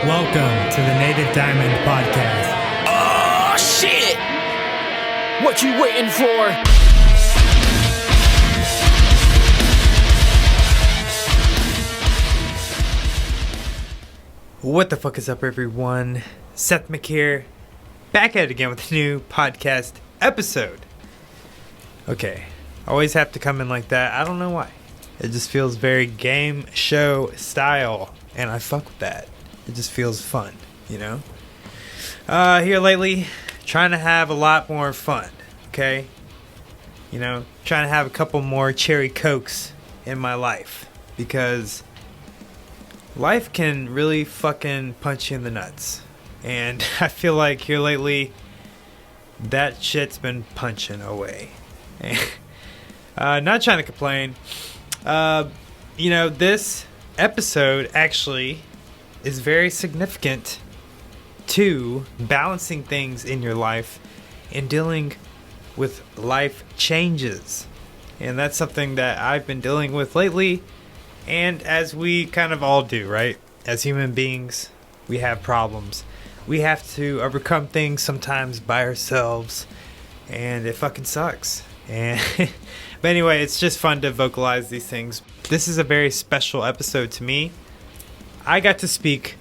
Welcome to the 𝕻𝖊𝖜 podcast. Oh, shit! What you waiting for? What the fuck is up, everyone? Seth here, back at it again with a new podcast episode. Okay, always have to come in like that. I don't know why. It just feels very game show style, and I fuck with that. It just feels fun, you know? Here lately, trying to have a lot more fun, okay? You know, trying to have a couple more cherry cokes in my life, because life can really fucking punch you in the nuts. And I feel like here lately, that shit's been punching away. Not trying to complain. This episode actually is very significant to balancing things in your life and dealing with life changes. And that's something that I've been dealing with lately. And as we kind of all do, right? As human beings, we have problems. We have to overcome things sometimes by ourselves. And it fucking sucks. But anyway, it's just fun to vocalize these things. This is a very special episode to me. I got to speak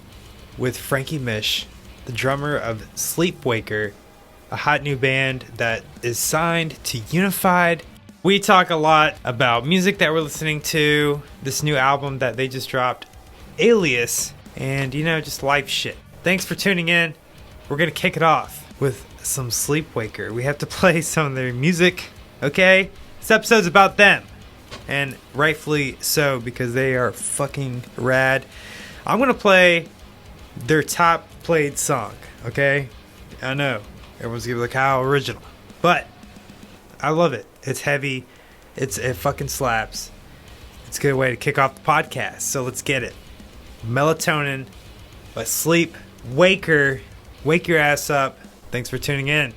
with Frankie Mish, the drummer of 𝕻𝖈𝖜 a hot new band that is signed to Unfd. We talk a lot about music that we're listening to, this new album that they just dropped, 𝕻𝖬𝖜, and just life shit. Thanks for tuning in. We're gonna kick it off with some 𝕻𝖈𝖜. We have to play some of their music, okay? This episode's about them, and rightfully so, because they are fucking rad. I'm gonna play their top played song, okay? I know, everyone's gonna be like, how original, but I love it. It's heavy, it fucking slaps. It's a good way to kick off the podcast, so let's get it. Melatonin by 𝕻𝖈𝖜. Wake your ass up. Thanks for tuning in.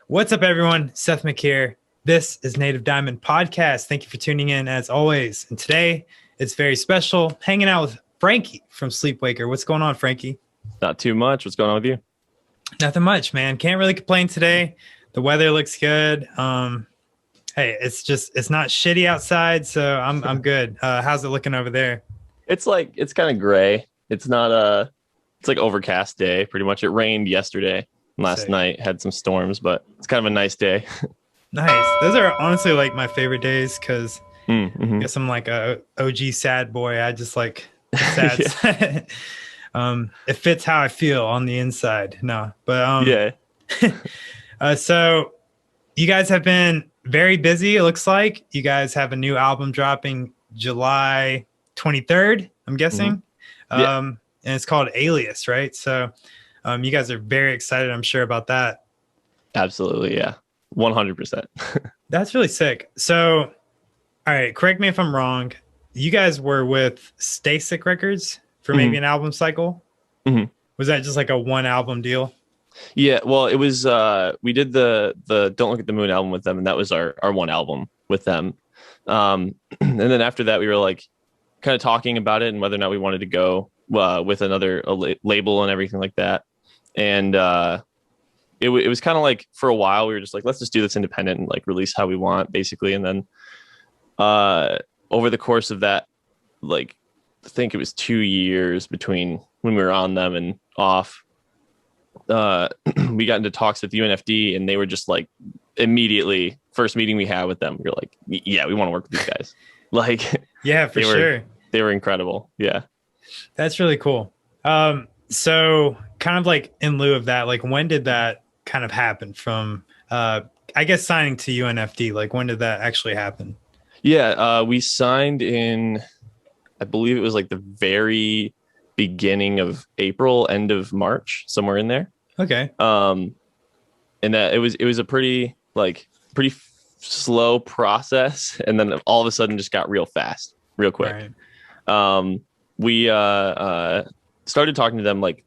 What's up, everyone? Seth here. This is 𝕻𝖊𝖈 Podcast. Thank you for tuning in, as always. And today, it's very special, hanging out with Frankie from Sleepwaker. What's going on, Frankie? Not too much. What's going on with you? Nothing much, man. Can't really complain today. The weather looks good. Hey, it's not shitty outside, so I'm good. How's it looking over there? It's kind of gray. It's not it's like overcast day. Pretty much. It rained yesterday. Last night had some storms, but it's kind of a nice day. Nice. Those are honestly like my favorite days because I guess I'm like a OG sad boy. I just like sad. It fits how I feel on the inside. No, but yeah. So you guys have been very busy. It looks like you guys have a new album dropping July 23rd. I'm guessing, and it's called Alias, right? So. You guys are very excited, I'm sure, about that. Absolutely, yeah. 100%. That's really sick. So, all right, correct me if I'm wrong. You guys were with Stasik Records for maybe an album cycle? Was that just like a one album deal? Yeah, well, it was, we did the Don't Look at the Moon album with them, and that was our one album with them. And then after that, we were like kind of talking about it and whether or not we wanted to go with another label and everything like that. And it was kind of like for a while we were just like, let's just do this independent and like release how we want, basically. And then over the course of that, like I think it was 2 years between when we were on them and off, we got into talks with Unfd, and they were just like immediately first meeting we had with them, we were like, yeah, we want to work with these guys. Like, yeah, for sure. They were incredible. Yeah. That's really cool. So kind of like in lieu of that, like when did that kind of happen from, I guess, signing to UNFD? Like when did that actually happen? Yeah, we signed in, I believe it was like the very beginning of April, end of March, somewhere in there. Okay. And that it was a pretty slow process, and then all of a sudden just got real fast, real quick. Right. We started talking to them like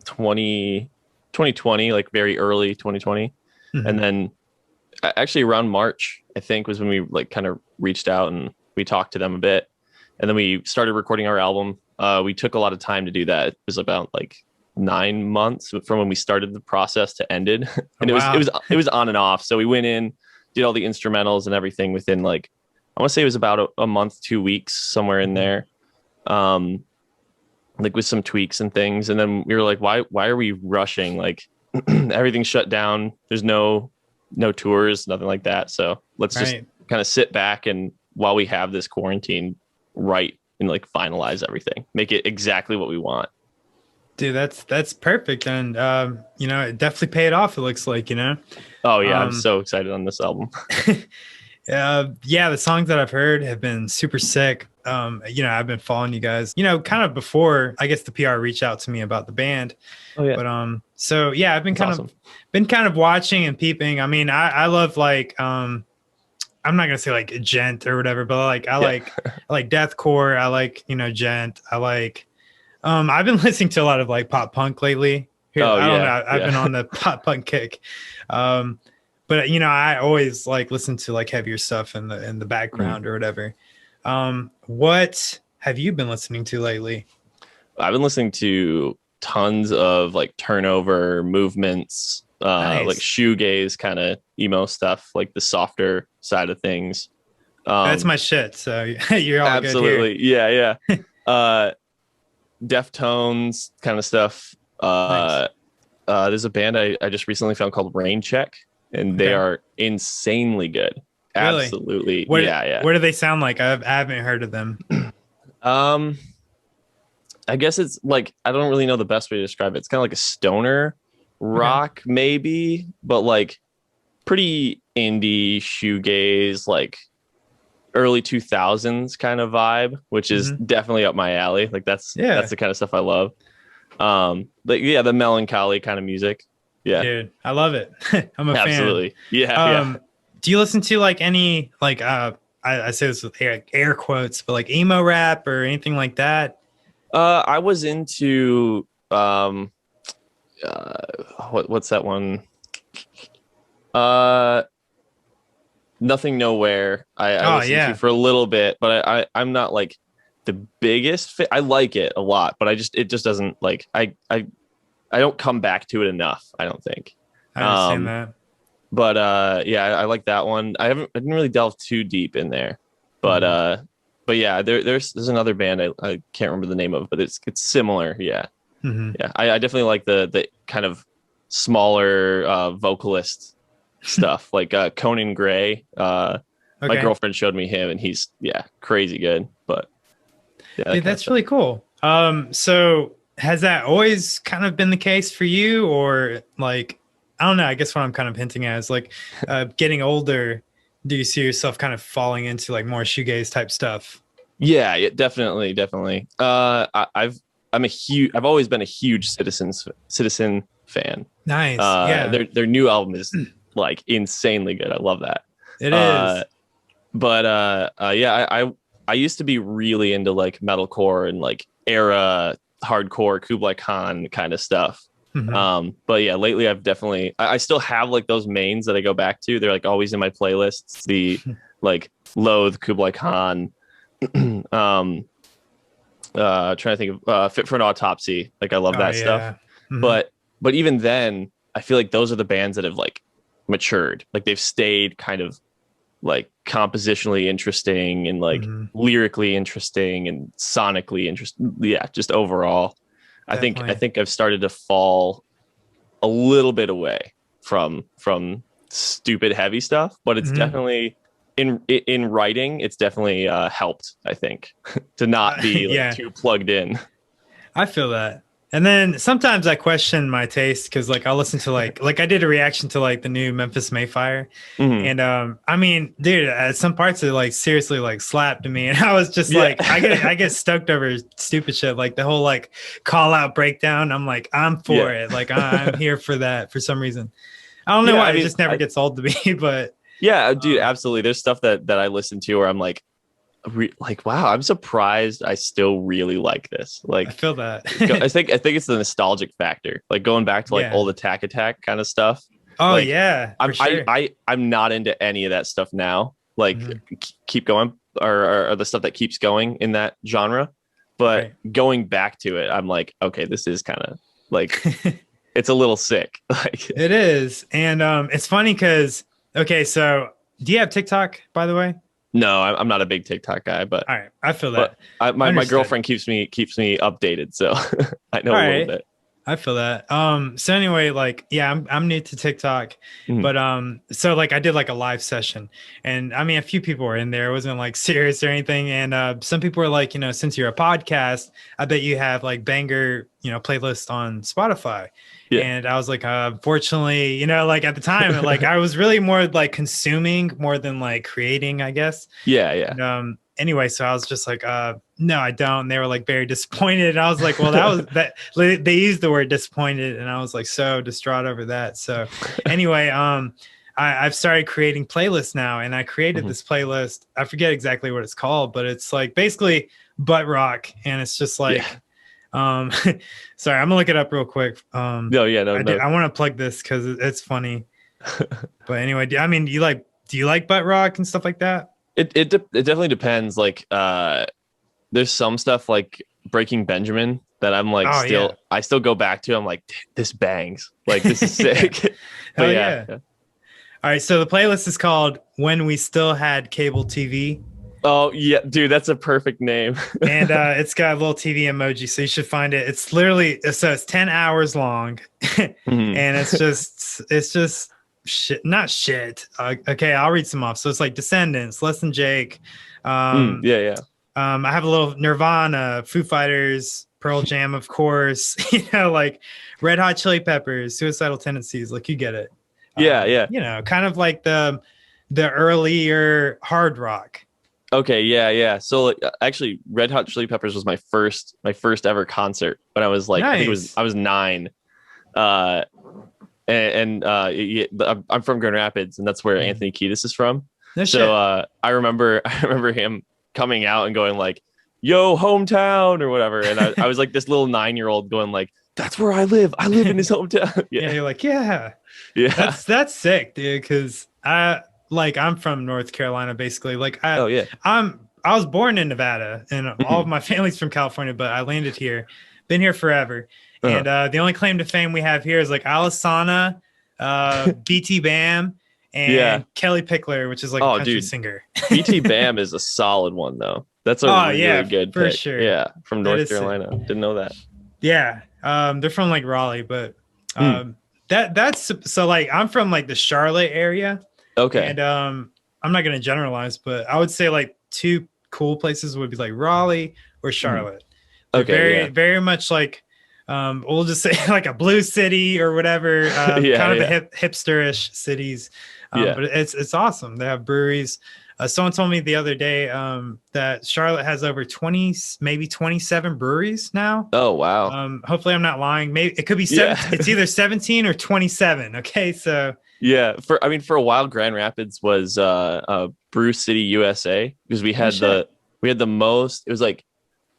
2020, like very early 2020. And then actually around March, I think, was when we like kind of reached out and we talked to them a bit. And then we started recording our album. We took a lot of time to do that. It was about like 9 months from when we started the process to ended. And it was on and off. So we went in, did all the instrumentals and everything within like, I want to say it was about a month, 2 weeks, somewhere in there. Like with some tweaks and things. And then we were like, why are we rushing? Like everything's shut down. There's no tours, nothing like that. So let's just kind of sit back, and while we have this quarantine, write and like finalize everything, make it exactly what we want. Dude, that's perfect. And, it definitely paid off. It looks like, Oh yeah. I'm so excited on this album. Yeah, the songs that I've heard have been super sick. I've been following you guys, kind of before I guess the PR reached out to me about the band. Oh yeah. But so yeah, I've been kind of watching and peeping. I mean, I love like I'm not gonna say like gent or whatever, but like I like deathcore. I like gent. I like I've been listening to a lot of like pop punk lately. I don't know. I've been on the pop punk kick. But I always like listen to like heavier stuff in the background or whatever. What have you been listening to lately? I've been listening to tons of like Turnover, Movements, nice. Like shoegaze kind of emo stuff, like the softer side of things. That's my shit. So you're all absolutely good here. Yeah. Deftones kind of stuff. Nice. There's a band I just recently found called Rain Check. And they are insanely good. Really? Absolutely. Yeah. What do they sound like? I haven't heard of them. I guess it's like, I don't really know the best way to describe it. It's kind of like a stoner rock, maybe, but like pretty indie shoegaze, like early 2000s kind of vibe, which is definitely up my alley. Like that's the kind of stuff I love. But yeah, the melancholy kind of music. Yeah, dude, I love it. I'm a fan. Absolutely. Yeah. Do you listen to like any like I say this with air quotes, but like emo rap or anything like that? I was into what's that one? Uh, Nothing Nowhere. I listened to for a little bit, but I'm not like the biggest fit. I like it a lot, but it just doesn't like I don't come back to it enough, I don't think. I understand that. But yeah, I like that one. I didn't really delve too deep in there. But yeah, there's another band I can't remember the name of, but it's similar. Yeah. Yeah. I definitely like the kind of smaller vocalist stuff, like Conan Gray. My girlfriend showed me him, and he's crazy good. But yeah, dude, that's really cool. So has that always kind of been the case for you, or like, I don't know, I guess what I'm kind of hinting at is like getting older, do you see yourself kind of falling into like more shoegaze type stuff? Yeah, definitely. I've always been a huge Citizen fan. Nice. Yeah. Their new album is like insanely good. I love that. It is. But yeah, I used to be really into like metalcore and like era hardcore Kublai Khan kind of stuff. But yeah, lately I've definitely I still have like those mains that I go back to. They're like always in my playlists. The like Loathe, Kublai Khan, trying to think of Fit for an Autopsy. Like I love that stuff. But even then, I feel like those are the bands that have like matured. Like they've stayed kind of like compositionally interesting and like lyrically interesting and sonically interesting. Yeah, just overall. Definitely. I think I've started to fall a little bit away from stupid heavy stuff, but it's definitely in writing, it's definitely helped, I think, to not be like, too plugged in. I feel that. And then sometimes I question my taste because like I'll listen to like I did a reaction to like the new Memphis Mayfire. And I mean, dude, some parts are like seriously like slapped me. And I was just like, I get stoked over stupid shit. Like the whole like call out breakdown. I'm like, I'm for it. Like I'm here for that for some reason. I don't know why. I mean, it just never gets old to me, but yeah, dude, absolutely. There's stuff that I listen to where I'm like, wow, I'm surprised I still really like this. Like I feel that. I think it's the nostalgic factor, like going back to like old Attack kind of stuff. Oh like, yeah, I'm not into any of that stuff now. Like keep going or the stuff that keeps going in that genre, but going back to it, I'm like, okay, this is kind of like it's a little sick. Like it is, and it's funny because so do you have TikTok, by the way? No, I'm not a big TikTok guy, but all right, I feel that. My girlfriend keeps me updated, so I know a little bit. I feel that. So anyway, like, yeah, I'm new to TikTok, but so like I did like a live session, and I mean a few people were in there. It wasn't like serious or anything, and some people were like, since you're a podcast, I bet you have like banger, playlist on Spotify. Yeah. And I was like, unfortunately, like at the time, like I was really more like consuming more than like creating, I guess. Yeah. And, anyway, so I was just like, no, I don't. And they were like very disappointed. And I was like, well, that was that they used the word disappointed. And I was like so distraught over that. So anyway, I've started creating playlists now, and I created this playlist. I forget exactly what it's called, but it's like basically butt rock. And it's just like, sorry, I'm gonna look it up real quick. No. I want to plug this because it's funny. But anyway, do you like butt rock and stuff like that? It definitely depends. Like there's some stuff like Breaking Benjamin that I'm like I still go back to. I'm like, this bangs. Like this is sick. But yeah. All right, so the playlist is called When We Still Had Cable TV. Oh yeah, dude, that's a perfect name. And it's got a little TV emoji, so you should find it. It's literally it's 10 hours long, and it's just shit, not shit. Okay, I'll read some off. So it's like Descendants, Less Than Jake. I have a little Nirvana, Foo Fighters, Pearl Jam, of course. Like Red Hot Chili Peppers, Suicidal Tendencies. Like you get it. Yeah. Kind of like the earlier hard rock. Okay, yeah. So like, actually, Red Hot Chili Peppers was my first ever concert when I was like, nice. I think I was 9. I'm from Grand Rapids, and that's where Anthony Kiedis is from. I remember him coming out and going like, "Yo, hometown" or whatever, and I was like this little 9-year-old going like, that's where I live. I live in his hometown. Yeah, you're like, yeah. Yeah. That's sick, dude. Because I'm from North Carolina, basically. Like, Oh yeah. I was born in Nevada, and all of my family's from California, but I landed here, been here forever. And the only claim to fame we have here is like Alisana, BT Bam, and Kelly Pickler, which is like a country singer. BT Bam is a solid one though. That's a really good for pick. sure. Yeah, from North Carolina. Didn't know that. Yeah, they're from like Raleigh, but that's so like I'm from like the Charlotte area. Okay. And I'm not gonna generalize, but I would say like two cool places would be like Raleigh or Charlotte. Okay. Very much like we'll just say like a blue city or whatever, kind of a hipsterish cities. But it's awesome. They have breweries. Someone told me the other day that Charlotte has over 20, maybe 27 breweries now. Oh, wow. Hopefully I'm not lying. Maybe it could be it's either 17 or 27. Okay. So yeah, for a while, Grand Rapids was Brew City, USA, because we had the most, it was like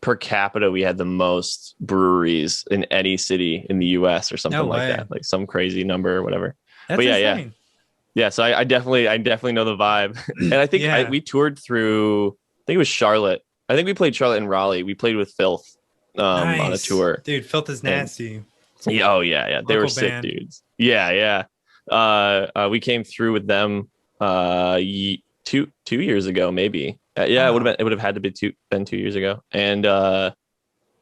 per capita, we had the most breweries in any city in the US or something like that, like some crazy number or whatever. That's insane. Yeah, so I definitely know the vibe. And I think we toured through, I think it was Charlotte. I think we played Charlotte and Raleigh. We played with Filth on a tour. Dude, Filth is nasty. Yeah, they were sick dudes. Yeah. We came through with them 2 years ago, maybe. It would have had to be 2 years ago. And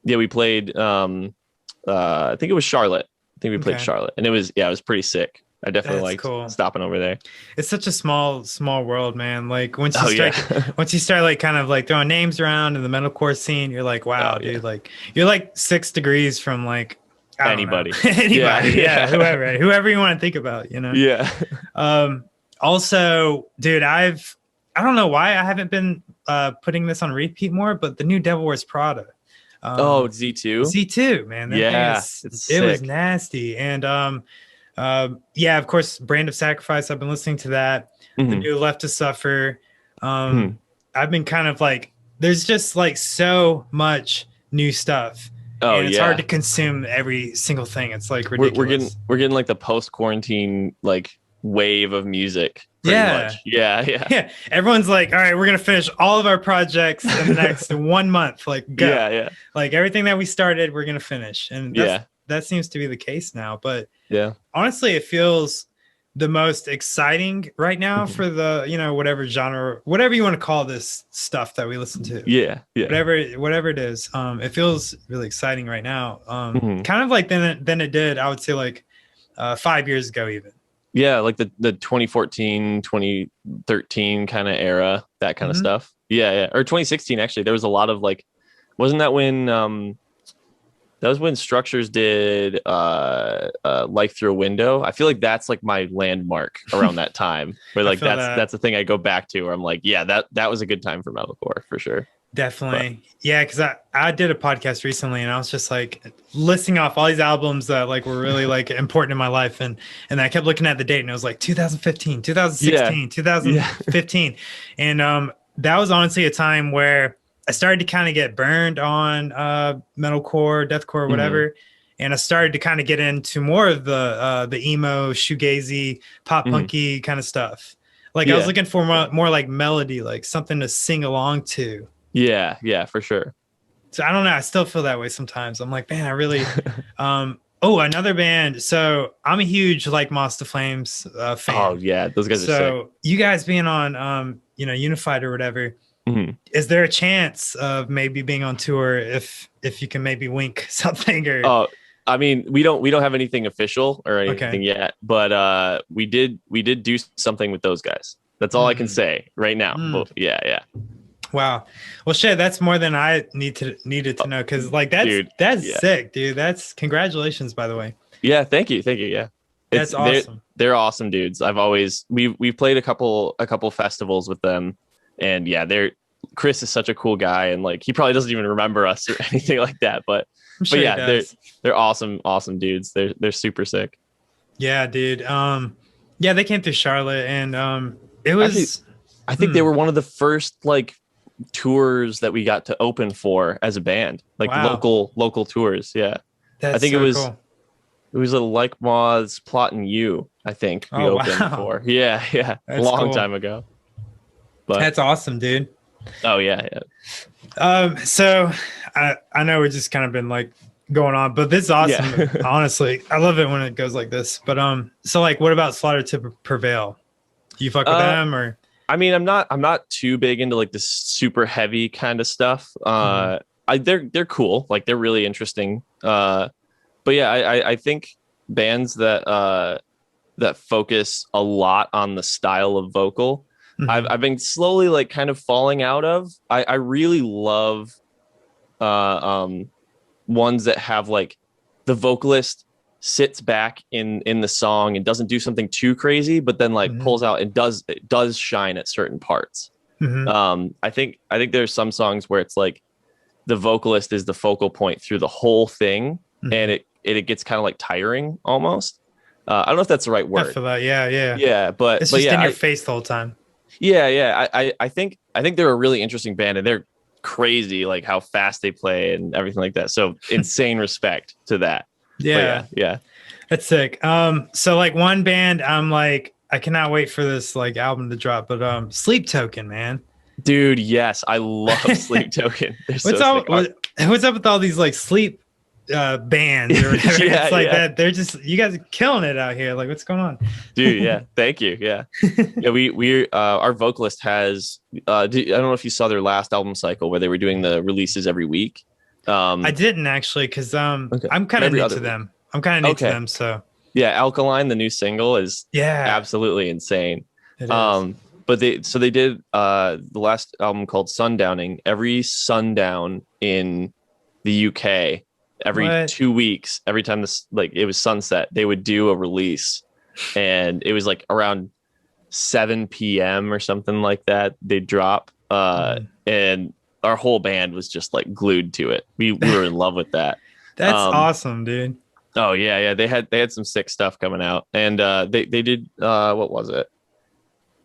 we played I think it was Charlotte. I think we played Charlotte, and it was pretty sick. I definitely liked stopping over there. It's such a small world, man. Like once you start like kind of like throwing names around in the metalcore scene, you're like, wow, dude, like you're like 6 degrees from like anybody. Whoever you want to think about, you know? Yeah. Also, dude, I don't know why I haven't been putting this on repeat more, but the new Devil Wears Prada. Z2, man. It was nasty. And of course, Brand of Sacrifice. I've been listening to that. The new Left to Suffer. I've been kind of like, there's just like so much new stuff. And it's hard to consume every single thing. It's like ridiculous. We're getting like the post-quarantine like wave of music. Much. Yeah. Everyone's like, all right, we're gonna finish all of our projects in the next 1 month. Like, go. Yeah. Like everything that we started, we're gonna finish, and that seems to be the case now. But honestly, it feels the most exciting right now for the whatever genre, whatever you want to call this stuff that we listen to. Yeah. Whatever it is, it feels really exciting right now. Kind of like than it did, I would say, like 5 years ago, even. Yeah, like the 2014, 2013 kind of era, that kind of stuff. Yeah. Or 2016, actually. There was a lot of like, wasn't that when that was when Structures did Life Through a Window? I feel like that's like my landmark around that time. Where like that's the thing I go back to where I'm like, yeah, that was a good time for metalcore for sure. Definitely. Yeah, because I did a podcast recently and I was just like listing off all these albums that like were really like important in my life, and I kept looking at the date and it was like 2015, 2016, 2015. And that was honestly a time where I started to kind of get burned on metalcore, deathcore, whatever. And I started to kind of get into more of the emo, shoegazy, pop punky kind of stuff. Like I was looking for more like melody, like something to sing along to. Yeah, for sure. So I don't know. I still feel that way sometimes. I'm like, man, I really. Another band. So I'm a huge like Moss to Flames fan. Oh yeah, those guys are sick. So you guys being on Unified or whatever. Is there a chance of maybe being on tour if you can maybe wink something or? I mean, we don't have anything official or anything yet, but we did do something with those guys. That's all I can say right now. But yeah. Wow. Well, shit, that's more than I needed to know, because like that's sick, dude. That's congratulations, by the way. Yeah, thank you. Yeah, that's awesome. They're awesome dudes. We've played a couple festivals with them, and Chris is such a cool guy, and like he probably doesn't even remember us or anything like that, but they're awesome dudes. They're super sick. Yeah, dude. They came through Charlotte, and it was. I think they were one of the first like tours that we got to open for as a band, like local tours. Yeah. That's I think so it was cool. it was a Like Moth's Plotting You, I think we Oh, opened wow. for. Yeah, yeah. A That's long cool. time ago. But That's awesome, dude. oh yeah, yeah. So I know we're just kind of been like going on, but this is awesome. Yeah. Honestly, I love it when it goes like this. But so like, what about Slaughter to Prevail? Do you fuck with them or? I mean, I'm not too big into like this super heavy kind of stuff. They're cool, like they're really interesting. But yeah, I think bands that focus a lot on the style of vocal, I've been slowly like kind of falling out of. I really love ones that have like the vocalist sits back in the song and doesn't do something too crazy, but then like pulls out and does shine at certain parts. I think there's some songs where it's like the vocalist is the focal point through the whole thing, and it gets kind of like tiring almost. I don't know if that's the right word. I feel that. Yeah. Yeah, but It's but just yeah, in your face the whole time. yeah. I think they're a really interesting band, and they're crazy, like how fast they play and everything like that. So insane respect to that. Yeah. Yeah. That's sick. So like one band, I'm like, I cannot wait for this like album to drop. But Sleep Token, man. Dude, yes, I love Sleep Token. They're so What's up with all these like sleep bands or whatever? Yeah, it's like yeah. that. They're just, you guys are killing it out here. Like, what's going on? Dude, yeah, thank you. Yeah, yeah. We our vocalist has. I don't know if you saw their last album cycle where they were doing the releases every week. I didn't actually, because Okay. I'm kind of Every new other to week. them. I'm kind of new to them, so Yeah, Alkaline, the new single, is yeah, absolutely insane. it is. But they did the last album called Sundowning every sundown in the UK. Every 2 weeks, every time it was sunset, they would do a release, and it was like around 7 p.m. or something like that. They'd drop, and our whole band was just like glued to it. We were in love with that. That's awesome, dude. Oh yeah. They had some sick stuff coming out, and they did what was it?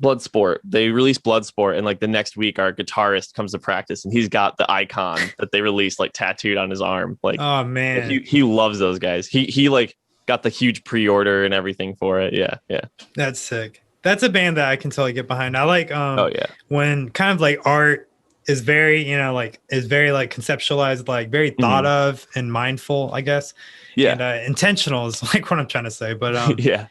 Bloodsport. They released Bloodsport, and like the next week our guitarist comes to practice and he's got the icon that they released like tattooed on his arm. Like, oh man, he loves those guys. He like got the huge pre-order and everything for it. Yeah. That's sick. That's a band that I can totally get behind. I like Oh yeah. when kind of like art is very, is very like conceptualized, like very thought of and mindful, I guess. Yeah. And intentional is like what I'm trying to say. But yeah.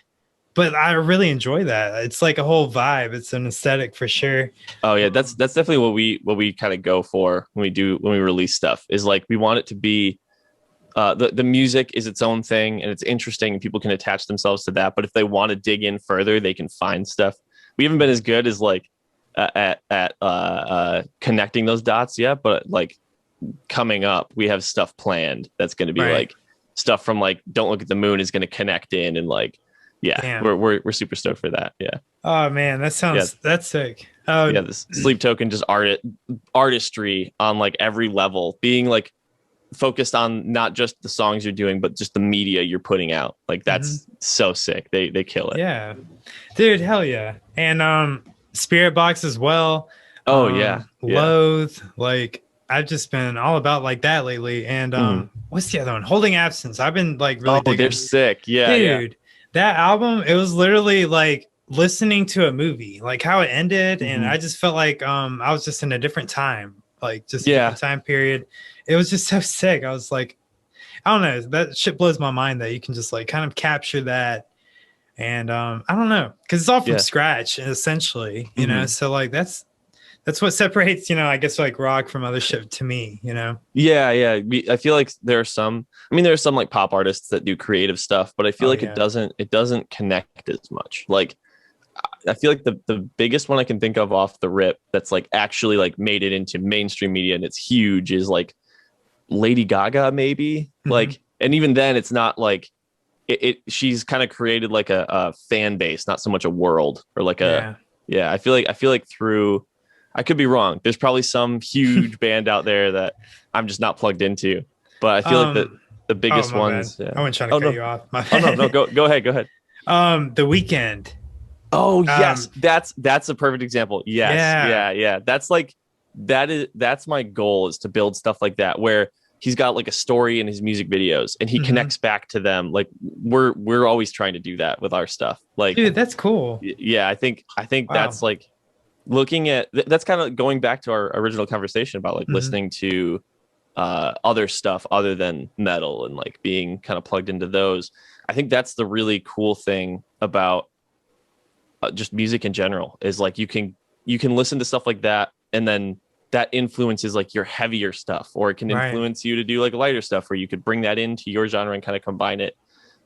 But I really enjoy that. It's like a whole vibe. It's an aesthetic for sure. Oh yeah, that's definitely what we kind of go for when we release stuff, is like we want it to be the music is its own thing and it's interesting and people can attach themselves to that. But if they want to dig in further, they can find stuff. We haven't been as good as like at connecting those dots yet, but like coming up, we have stuff planned that's going to be like stuff from like Don't Look at the Moon is going to connect in, and like we're super stoked for that. Yeah. Oh man, that's sick. Yeah, this Sleep Token, just artistry on like every level, being like focused on not just the songs you're doing, but just the media you're putting out. Like that's so sick. They kill it. Yeah, dude, hell yeah. And Spirit Box as well. Oh yeah. Loathe. Like I've just been all about like that lately. And what's the other one? Holding Absence. I've been like really digging. They're sick. Yeah, dude. That album, it was literally like listening to a movie, like how it ended, and I just felt like I was just in a different time, like just a different time period. It was just so sick. I was like, I don't know, that shit blows my mind that you can just like kind of capture that. And I don't know, because it's all from scratch essentially, you know. So like that's what separates, I guess like rock from other shit to me, Yeah. I feel like there are some like pop artists that do creative stuff, but I feel like it doesn't connect as much. Like I feel like the biggest one I can think of off the rip that's like actually like made it into mainstream media and it's huge is like Lady Gaga, maybe. Like, and even then it's not like she's kind of created like a fan base, not so much a world or like I feel like through, I could be wrong, there's probably some huge band out there that I'm just not plugged into, but I feel like the biggest ones. I wasn't trying to cut you off. No, go ahead. The Weeknd. Oh yes, that's a perfect example. Yes, yeah. That's like that's my goal, is to build stuff like that where he's got like a story in his music videos, and he connects back to them. Like we're always trying to do that with our stuff. Like, dude, that's cool. Yeah, I think Wow. that's like looking at that's kind of going back to our original conversation about like listening to other stuff other than metal and like being kind of plugged into those. I think that's the really cool thing about just music in general, is like you can listen to stuff like that, and then that influences like your heavier stuff, or it can influence you to do like lighter stuff, where you could bring that into your genre and kind of combine it.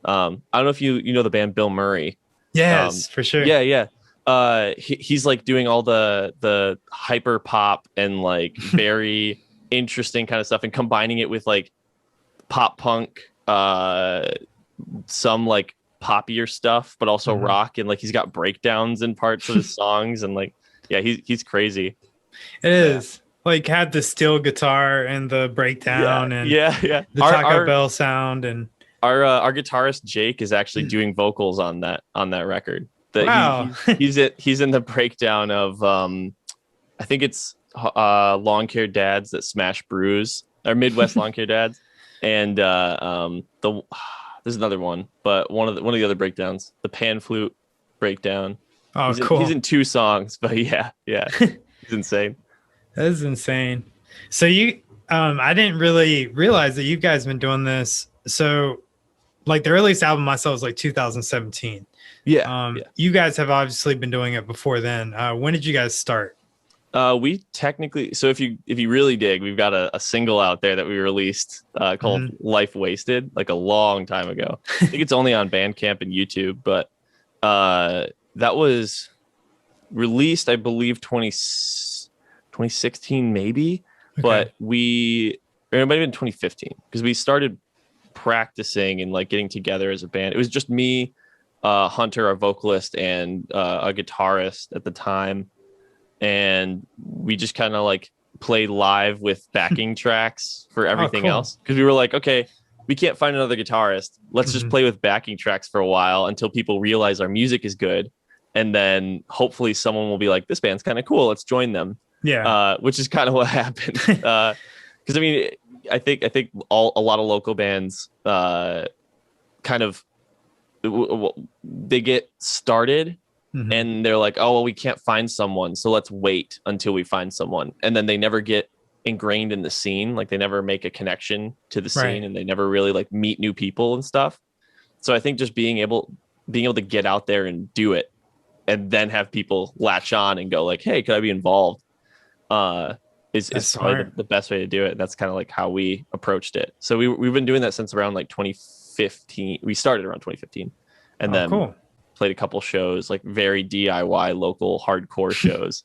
I don't know if you know the band Bilmuri. Yes, for sure. Yeah. He's like doing all the hyper pop and like very interesting kind of stuff, and combining it with like pop punk, some like poppier stuff, but also rock, and like he's got breakdowns in parts of his songs, and like he's crazy. It is like had the steel guitar and the breakdown and the Taco Bell sound, and our guitarist Jake is actually doing vocals on that record. Wow. He's in the breakdown of I think it's Lawn Care Dads That Smash Brews, or Midwest Lawn Care Dads, and there's another one, but one of the other breakdowns, the pan flute breakdown. Oh, cool. He's in 2 songs, but yeah, he's insane. That is insane. So you, I didn't really realize that you guys been doing this. So, like the earliest album I saw was like 2017. Yeah. You guys have obviously been doing it before then. When did you guys start? We technically, so if you really dig, we've got a single out there that we released called Life Wasted, like a long time ago. I think it's only on Bandcamp and YouTube, but that was released, I believe, 2016 maybe, but it might have been 2015, because we started practicing and like getting together as a band. It was just me, Hunter, our vocalist, and a guitarist at the time. And we just kind of like played live with backing tracks for everything else, because we were like, okay, we can't find another guitarist. Let's just play with backing tracks for a while until people realize our music is good. And then hopefully someone will be like, this band's kind of cool, let's join them. Yeah. Which is kind of what happened. Because I mean, I think a lot of local bands kind of, they get started and they're like, oh, well, we can't find someone, so let's wait until we find someone. And then they never get ingrained in the scene. Like they never make a connection to the scene, and they never really like meet new people and stuff. So I think just being able to get out there and do it, and then have people latch on and go like, hey, could I be involved? Is probably the best way to do it. And that's kind of like how we approached it. So we've been doing that since around like 2015. We started around 2015, and then played a couple shows, like very DIY local hardcore shows,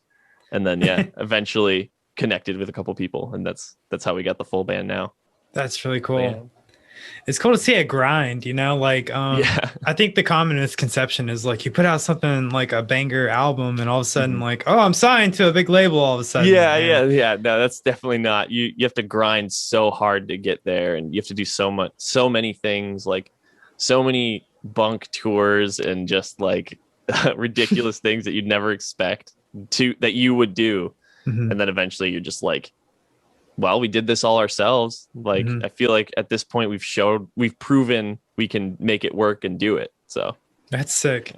and then eventually connected with a couple people, and that's how we got the full band now. That's really cool. It's cool to see it grind, you know, like I think the common misconception is like you put out something like a banger album and all of a sudden like, oh, I'm signed to a big label all of a sudden. No, that's definitely not. You have to grind so hard to get there, and you have to do so many things, like so many bunk tours and just like ridiculous things that you'd never expect that you would do. And then eventually you're just like, well, we did this all ourselves. Like, I feel like at this point we've proven we can make it work and do it. So that's sick.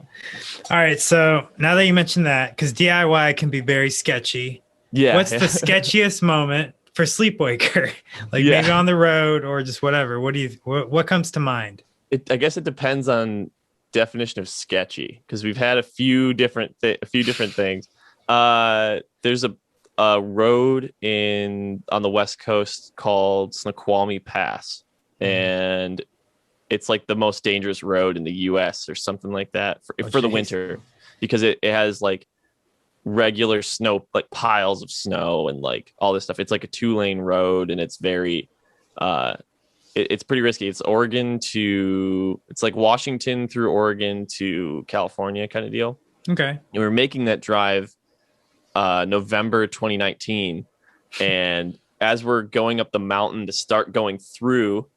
All right. So now that you mentioned that, because DIY can be very sketchy. Yeah. What's the sketchiest moment for Sleepwaker? Like maybe on the road or just whatever. What comes to mind? I guess it depends on definition of sketchy, because we've had a few different things. There's a road on the West Coast called Snoqualmie Pass, and it's like the most dangerous road in the US or something like that for the winter, because it has like regular snow, like piles of snow and like all this stuff. It's like a 2-lane road, and it's very it's pretty risky. It's like Washington through Oregon to California kind of deal. Okay. And we were making that drive November 2019, and as we're going up the mountain to start going through,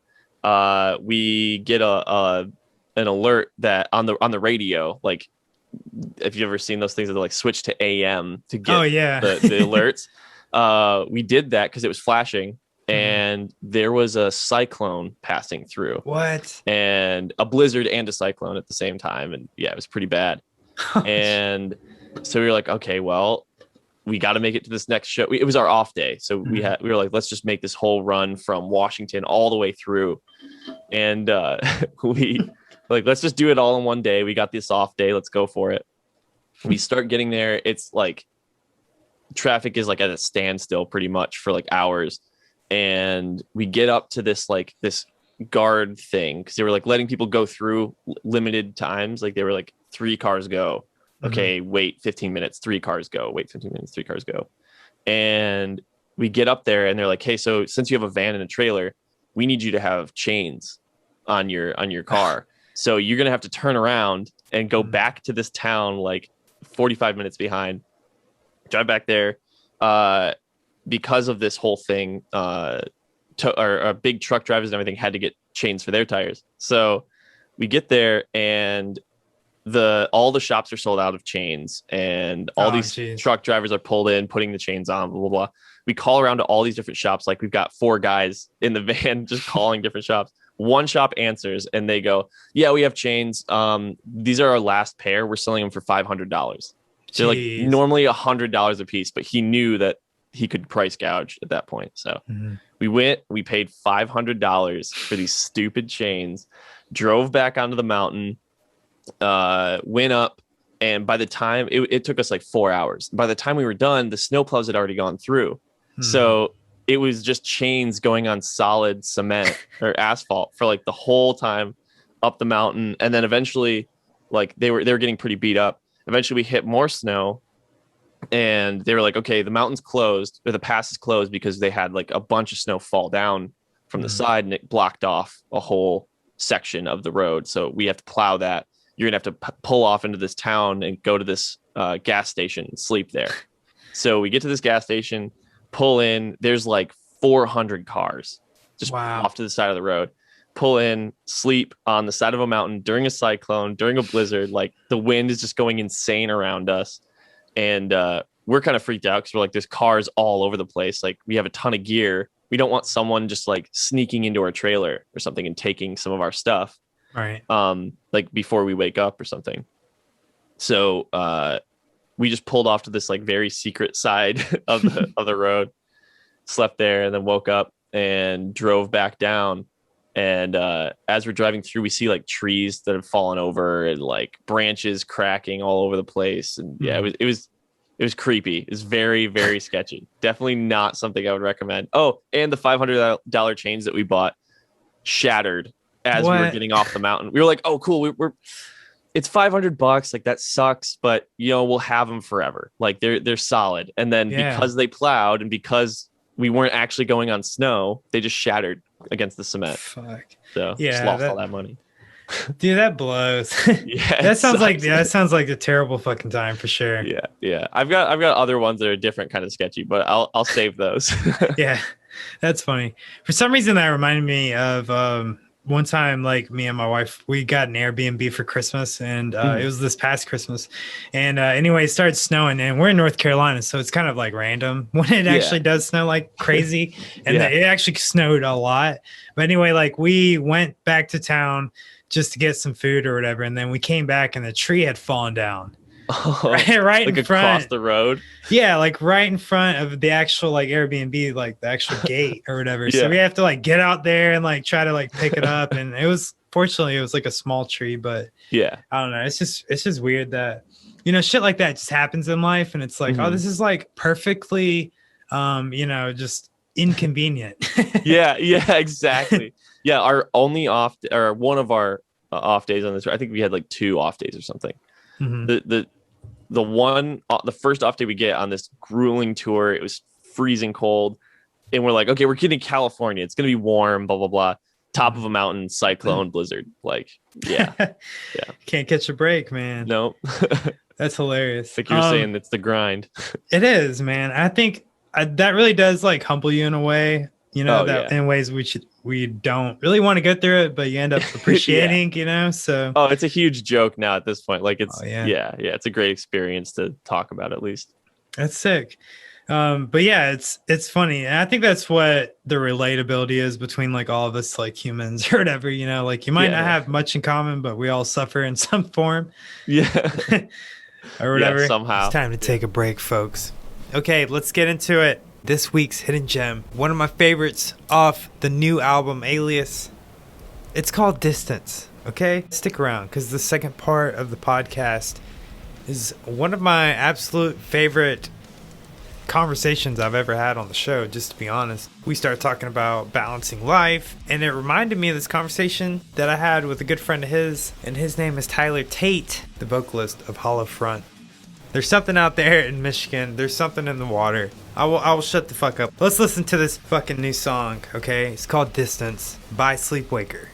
we get an alert that on the radio, like if you've ever seen those things that like switch to AM to get the alerts. We did that because it was flashing, and there was a cyclone passing through. What? And a blizzard and a cyclone at the same time. And yeah, it was pretty bad. And so we were like, okay, well, we got to make it to this next show. It was our off day. So we were like, let's just make this whole run from Washington all the way through. And we like, let's just do it all in one day. We got this off day. Let's go for it. We start getting there. It's like traffic is like at a standstill pretty much for like hours. And we get up to this guard thing because they were like letting people go through limited times. Like they were like 3 cars go. Okay, wait 15 minutes, 3 cars go. Wait 15 minutes, 3 cars go. And we get up there and they're like, hey, so since you have a van and a trailer, we need you to have chains on your car. So you're going to have to turn around and go back to this town like 45 minutes behind. Drive back there. Because of this whole thing, our big truck drivers and everything had to get chains for their tires. So we get there and all the shops are sold out of chains, and all these truck drivers are pulled in, putting the chains on, blah, blah, blah. We call around to all these different shops. Like we've got 4 guys in the van just calling different shops. One shop answers and they go, yeah, we have chains. These are our last pair. We're selling them for $500. They're like normally $100 a piece, but he knew that he could price gouge at that point. So we paid $500 for these stupid chains, drove back onto the mountain, went up, and by the time it took us like 4 hours. By the time we were done, the snowplows had already gone through. So it was just chains going on solid cement or asphalt for like the whole time up the mountain. And then eventually like they were getting pretty beat up. Eventually we hit more snow, and they were like, okay, the mountain's closed, or the pass is closed because they had like a bunch of snow fall down from the side, and it blocked off a whole section of the road. So we have to plow that. You're gonna have to pull off into this town and go to this gas station and sleep there. So we get to this gas station, pull in. There's like 400 cars just off to the side of the road. Pull in, sleep on the side of a mountain during a cyclone, during a blizzard. Like the wind is just going insane around us. And we're kind of freaked out because we're like, there's cars all over the place. Like we have a ton of gear. We don't want someone just like sneaking into our trailer or something and taking some of our stuff. Right. Like before we wake up or something. So we just pulled off to this like very secret side of the road, slept there, and then woke up and drove back down. And as we're driving through, we see like trees that have fallen over and like branches cracking all over the place. And yeah, it was creepy. It's very, very sketchy. Definitely not something I would recommend. Oh, and the $500 chains that we bought shattered as we were getting off the mountain. We were like, oh, cool. It's $500. Like that sucks, but you know, we'll have them forever. Like they're solid. And then because they plowed and because we weren't actually going on snow, they just shattered against the cement. Fuck. So just lost all that money. Dude, that blows. Yeah, that sounds like a terrible fucking time for sure. Yeah. I've got other ones that are different kind of sketchy, but I'll save those. Yeah, that's funny. For some reason, that reminded me of one time, like me and my wife, we got an Airbnb for Christmas, and it was this past Christmas. And anyway, it started snowing, and we're in North Carolina, so it's kind of like random when it actually does snow like crazy. And it actually snowed a lot. But anyway, like we went back to town just to get some food or whatever, and then we came back and the tree had fallen down. Right like in front, across the road. Yeah, like right in front of the actual like Airbnb, like the actual gate or whatever. So we have to like get out there and like try to like pick it up. And fortunately it was like a small tree, but I don't know. It's just weird that, you know, shit like that just happens in life, and it's like, oh, this is like perfectly you know, just inconvenient. yeah, exactly. Yeah, our only off, or one of our off days on this, I think we had like 2 off days or something. The first off day we get on this grueling tour, it was freezing cold, and we're like, okay, we're getting California, it's gonna be warm, blah blah blah, top of a mountain, cyclone, blizzard, like can't catch a break, man. No. That's hilarious. Like you're saying, it's the grind. It is, man. I think that really does like humble you in a way, you know, in ways we don't really want to go through it, but you end up appreciating, you know. So it's a huge joke now at this point. Like it's it's a great experience to talk about, at least. That's sick. But yeah, it's funny. And I think that's what the relatability is between like all of us like humans or whatever, you know, like you might not Yeah. have much in common, but we all suffer in some form Yeah. or whatever. Yeah, somehow. It's time to take a break, folks. Okay, let's get into it. This week's hidden gem, one of my favorites off the new album Alias. It's called Distance. Okay, stick around because the second part of the podcast is one of my absolute favorite conversations I've ever had on the show, just to be honest. We start talking about balancing life, and it reminded me of this conversation that I had with a good friend of his, and his name is Tyler Tate, the vocalist of Hollow Front. There's something out there in Michigan. There's something in the water. I will shut the fuck up. Let's listen to this fucking new song, okay? It's called Distance by Sleepwaker.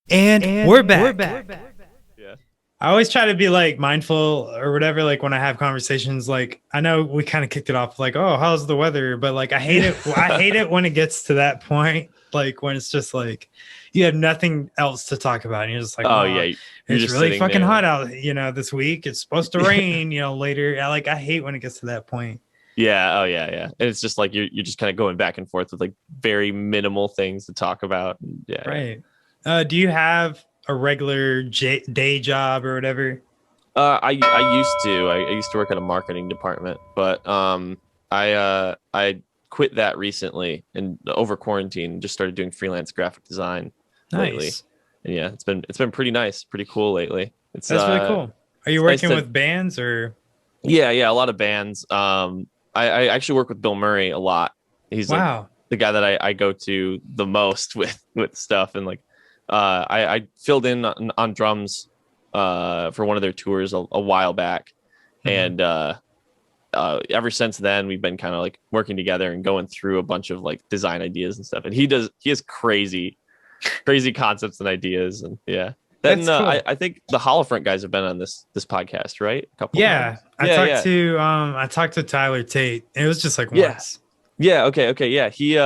And we're back. Yeah. I always try to be like mindful or whatever, like when I have conversations. Like I know we kind of kicked it off like, oh, how's the weather? But like I hate it. I hate it when it gets to that point, like when it's just like you have nothing else to talk about and you're just like, Oh yeah, you're it's just really sitting fucking there. hot out, this week. It's supposed to rain, later. Like I hate when it gets to that point. Yeah. Oh yeah. Yeah. And it's just like you're just kind of going back and forth with like very minimal things to talk about. Yeah. Right. Do you have a regular day job or whatever? I used to. I used to work at a marketing department, but I quit that recently and over quarantine and just started doing freelance graphic design lately. Nice. And yeah, it's been pretty nice, pretty cool lately. That's really cool. Are you It's nice working to with bands or? yeah, a lot of bands. I actually work with Bilmuri a lot. He's like Wow. the guy that I go to the most with stuff and like I filled in on drums for one of their tours a while back, and ever since then we've been kind of like working together and going through a bunch of like design ideas and stuff. And he has crazy concepts and ideas, and yeah. Then That's cool. I think the Holofront guys have been on this podcast, right? A couple Yeah, times. I talked to Tyler Tate. It was just like Yeah. once. Yeah, okay, yeah. He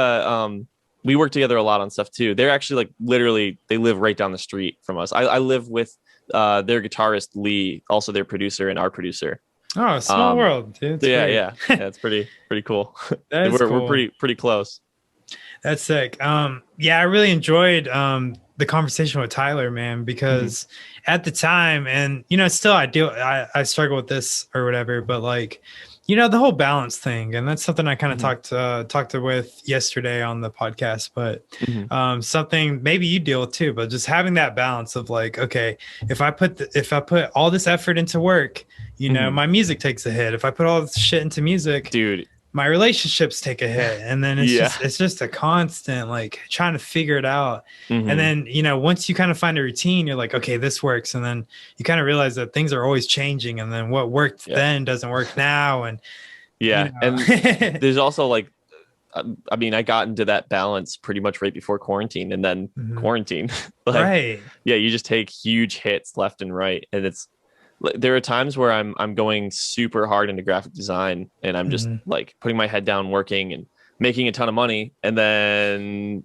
we work together a lot on stuff too. They're actually like literally they live right down the street from us. I live with their guitarist Lee, also their producer and our producer. Oh, small world, dude. Yeah, yeah. It's pretty cool. That is cool. We're pretty close. That's sick. Yeah, I really enjoyed the conversation with Tyler, man, because at the time, and still I struggle with this or whatever, but like, the whole balance thing, and that's something I kind of talked with yesterday on the podcast, but something maybe you deal with too, but just having that balance of like, okay, if I put all this effort into work, my music takes a hit. If I put all this shit into music, dude, my relationships take a hit, and then it's just a constant like trying to figure it out. And then once you kind of find a routine, you're like, okay, this works, and then you kind of realize that things are always changing, and then what worked then doesn't work now. And and there's also like I mean, I got into that balance pretty much right before quarantine, and then quarantine like, right, you just take huge hits left and right, and there are times where I'm going super hard into graphic design, and I'm just like putting my head down, working and making a ton of money. And then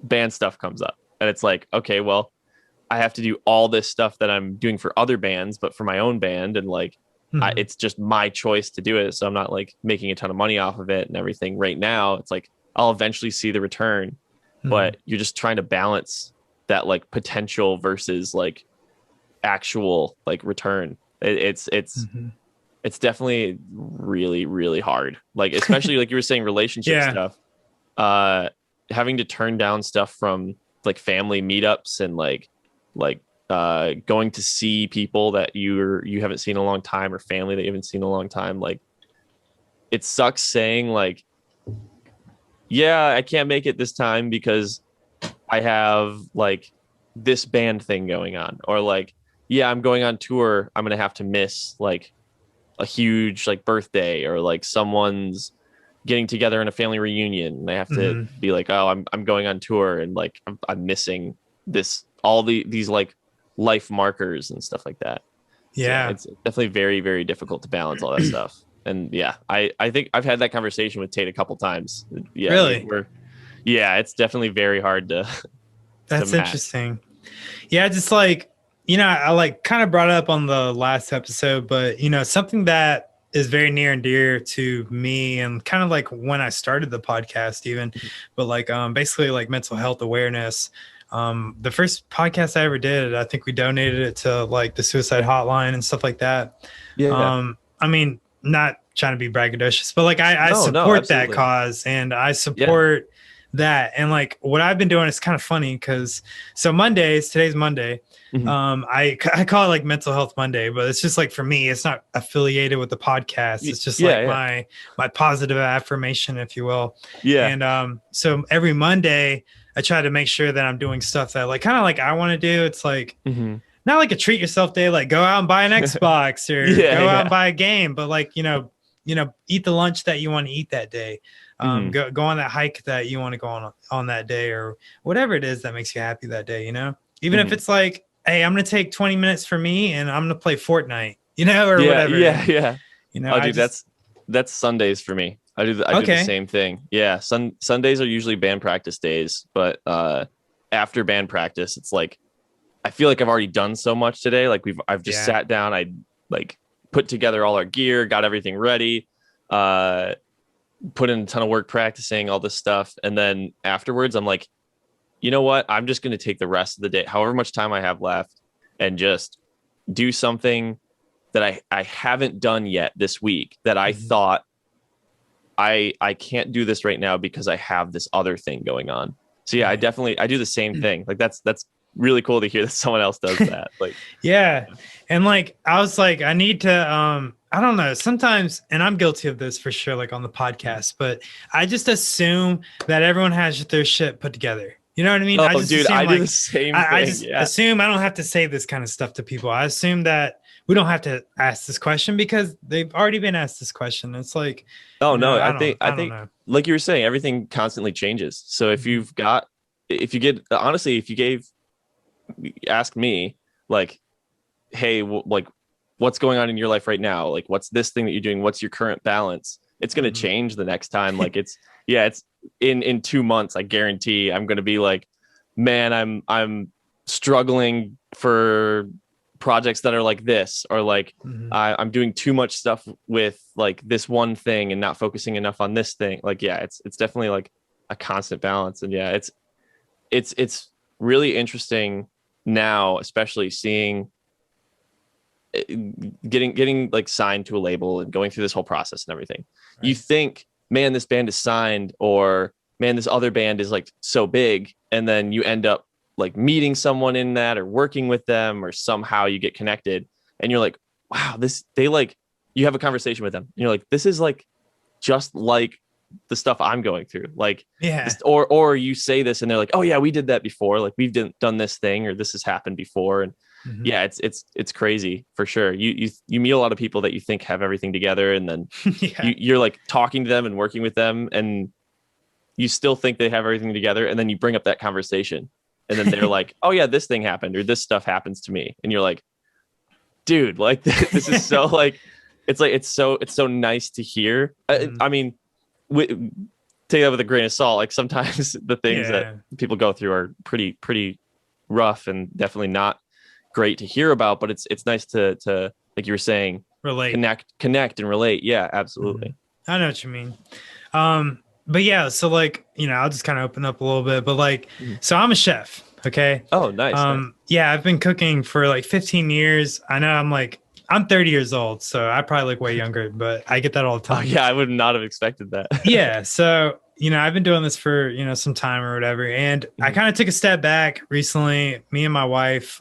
band stuff comes up, and it's like, okay, well, I have to do all this stuff that I'm doing for other bands, but for my own band. And like, it's just my choice to do it. So I'm not like making a ton of money off of it and everything right now. It's like, I'll eventually see the return, but you're just trying to balance that like potential versus like actual like return. It's definitely really, really hard, like especially like you were saying, relationship stuff, having to turn down stuff from like family meetups and like going to see people that you haven't seen in a long time, or family that you haven't seen in a long time. Like, it sucks saying like, yeah, I can't make it this time because I have like this band thing going on, or like, yeah, I'm going on tour, I'm gonna have to miss like a huge like birthday, or like someone's getting together in a family reunion, and I have to be like, oh, I'm going on tour, and like I'm missing these like life markers and stuff like that. Yeah, so it's definitely very, very difficult to balance all that stuff. And yeah, I think I've had that conversation with Tate a couple times. Yeah, really? It's definitely very hard to. That's interesting. Yeah, just like, I like kind of brought it up on the last episode, but something that is very near and dear to me, and kind of like when I started the podcast even, but like basically like mental health awareness. The first podcast I ever did, I think we donated it to like the suicide hotline and stuff like that. Yeah. I mean, not trying to be braggadocious, but like I support that cause, and I support that. And like what I've been doing is kind of funny because today's Monday. I call it like Mental Health Monday, but it's just like, for me, it's not affiliated with the podcast. It's just my positive affirmation, if you will. Yeah. And so every Monday I try to make sure that I'm doing stuff that like kind of like I want to do. It's like not like a treat yourself day, like go out and buy an Xbox or go out and buy a game, but like eat the lunch that you want to eat that day. Go on that hike that you want to go on that day, or whatever it is that makes you happy that day, even if it's like, hey, I'm going to take 20 minutes for me and I'm going to play Fortnite, or whatever. Yeah. Dude, that's Sundays for me. I do the same thing. Yeah. Sundays are usually band practice days, but after band practice, it's like, I feel like I've already done so much today. Like I've just sat down. I like put together all our gear, got everything ready. put in a ton of work practicing all this stuff. And then afterwards, I'm like, you know what? I'm just going to take the rest of the day, however much time I have left, and just do something that I haven't done yet this week that I thought I can't do this right now because I have this other thing going on. So yeah, I do the same thing. Like that's really cool to hear that someone else does that. Like, yeah. And like, I was like, I need to, I don't know, sometimes, and I'm guilty of this for sure, like on the podcast, but I just assume that everyone has their shit put together. You know what I mean? oh, I just dude, assume, I do like, the same thing. I just assume I don't have to say this kind of stuff to people. I assume that we don't have to ask this question because they've already been asked this question. It's like, oh you know, no, I think know. like you were saying, everything constantly changes. So if you ask me like, hey, like what's going on in your life right now? Like, what's this thing that you're doing? What's your current balance? It's going to change the next time. Like it's in 2 months, I guarantee I'm going to be like, man, I'm struggling for projects that are like this, or like I'm doing too much stuff with like this one thing and not focusing enough on this thing. Like, yeah, it's definitely like a constant balance. And yeah, it's really interesting now, especially seeing getting like signed to a label and going through this whole process and everything. Right. You think, man, this band is signed, or man, this other band is like so big, and then you end up like meeting someone in that or working with them, or somehow you get connected and you're like, wow, you have a conversation with them and you're like, this is like just like the stuff I'm going through. Like, yeah. Or you say this and they're like, oh yeah, we did that before. Like we've done this thing, or this has happened before. And yeah, it's crazy for sure. You meet a lot of people that you think have everything together, and then you're like talking to them and working with them, and you still think they have everything together. And then you bring up that conversation, and then they're like, oh yeah, this thing happened, or this stuff happens to me. And you're like, dude, like this is so like, it's so nice to hear. I mean, take that with a grain of salt. Like sometimes the things that people go through are pretty rough and definitely not great to hear about, but it's nice to like you were saying, relate, connect and relate. Yeah, absolutely. I know what you mean. But yeah, so like, you know, I'll just kind of open up a little bit, but like, so I'm a chef. Okay. Oh, nice. Yeah, I've been cooking for like 15 years. I know I'm 30 years old, so I probably look way younger, but I get that all the time. Oh yeah, I would not have expected that. Yeah. So, you know, I've been doing this for, you know, some time or whatever. And I kind of took a step back recently. Me and my wife,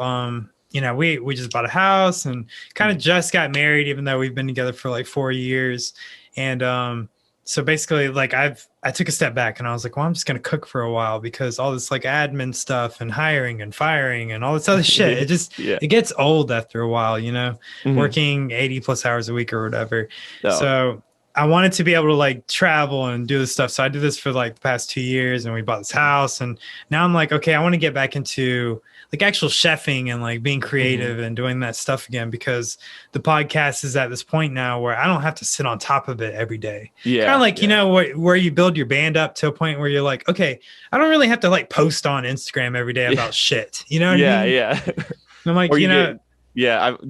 you know, we just bought a house and kind of just got married, even though we've been together for like 4 years. And so basically, like I took a step back and I was like, well, I'm just gonna cook for a while, because all this like admin stuff and hiring and firing and all this other shit, it just it gets old after a while, you know, working 80 plus hours a week or whatever. So I wanted to be able to like travel and do this stuff. So I did this for like the past 2 years, and we bought this house, and now I'm like, okay, I want to get back into like actual chefing and like being creative and doing that stuff again, because the podcast is at this point now where I don't have to sit on top of it every day. Yeah. Kind of like, you know, where you build your band up to a point where you're like, okay, I don't really have to like post on Instagram every day about shit. You know what I mean? Yeah. I'm like,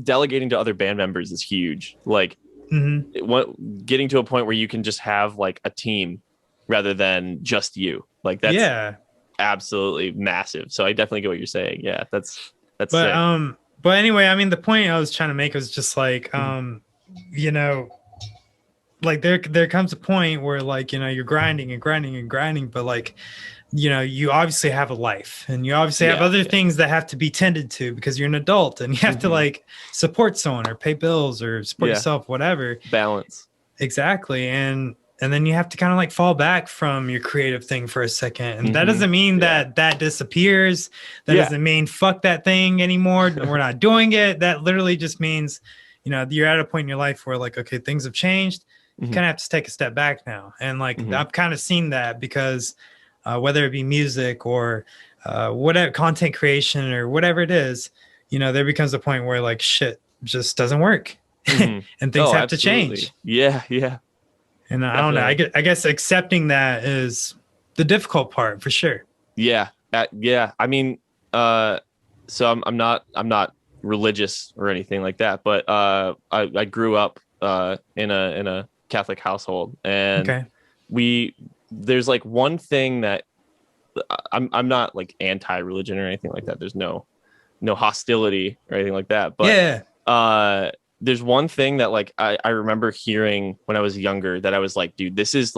delegating to other band members is huge. Like getting to a point where you can just have like a team rather than just you. Like that's absolutely massive. So I definitely get what you're saying. Yeah, that's but sick. But anyway, I mean, the point I was trying to make was just like you know, like there comes a point where like, you know, you're grinding, but like, you know, you obviously have a life, and you obviously have other things that have to be tended to, because you're an adult and you have to like support someone or pay bills or support yourself, whatever. Balance. Exactly. And then you have to kind of like fall back from your creative thing for a second. And that doesn't mean that disappears. That doesn't mean fuck that thing anymore. We're not doing it. That literally just means, you know, you're at a point in your life where like, okay, things have changed. You kind of have to take a step back now. And like, I've kind of seen that, because whether it be music or whatever, content creation or whatever it is, you know, there becomes a point where like shit just doesn't work and things have to change. Yeah. And I don't know. I guess accepting that is the difficult part for sure. Yeah. I mean, so I'm not religious or anything like that, but I grew up in a Catholic household, and there's like one thing that I'm not like anti-religion or anything like that. There's no hostility or anything like that. But there's one thing that like I remember hearing when I was younger that I was like, dude, this is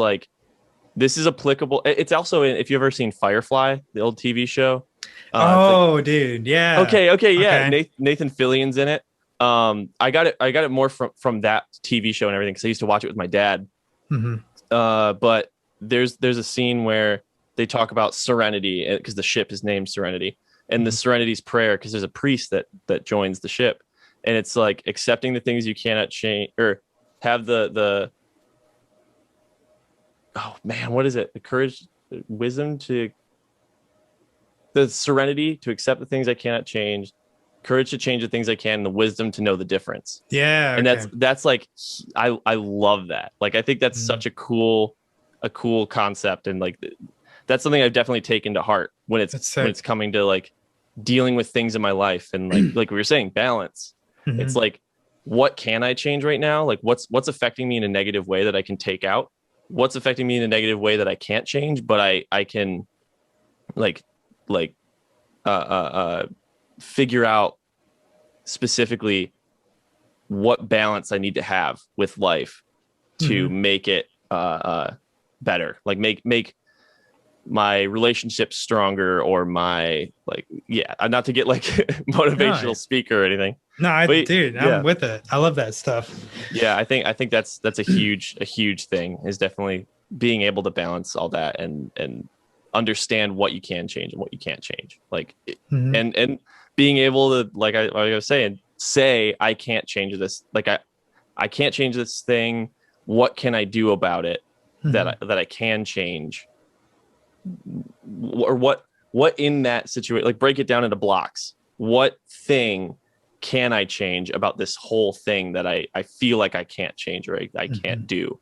applicable. It's also if you've ever seen Firefly, the old TV show. Dude, yeah. Okay, yeah. Nathan Fillion's in it. I got it more from that TV show and everything because I used to watch it with my dad. But there's a scene where they talk about serenity because the ship is named Serenity, and the Serenity's prayer because there's a priest that joins the ship, and it's like accepting the things you cannot change or have the oh man, what is it? The courage, the wisdom the serenity to accept the things I cannot change, courage to change the things I can, and the wisdom to know the difference. Yeah. And that's like, I love that. Like, I think that's such a cool concept. And like, that's something I've definitely taken to heart when it's coming to like dealing with things in my life. And like we were saying, balance. It's like, what can I change right now? Like what's affecting me in a negative way that I can take out? What's affecting me in a negative way that I can't change, but I can figure out specifically what balance I need to have with life to make it better, like make my relationship stronger or my not to get like motivational speaker or anything. I'm with it. I love that stuff. Yeah, I think that's a huge thing is definitely being able to balance all that and understand what you can change and what you can't change. Like and being able to like I was saying, say I can't change this. Like I can't change this thing. What can I do about it that I can change? Or what in that situation, like break it down into blocks. What thing can I change about this whole thing that I feel like I can't change or I can't do?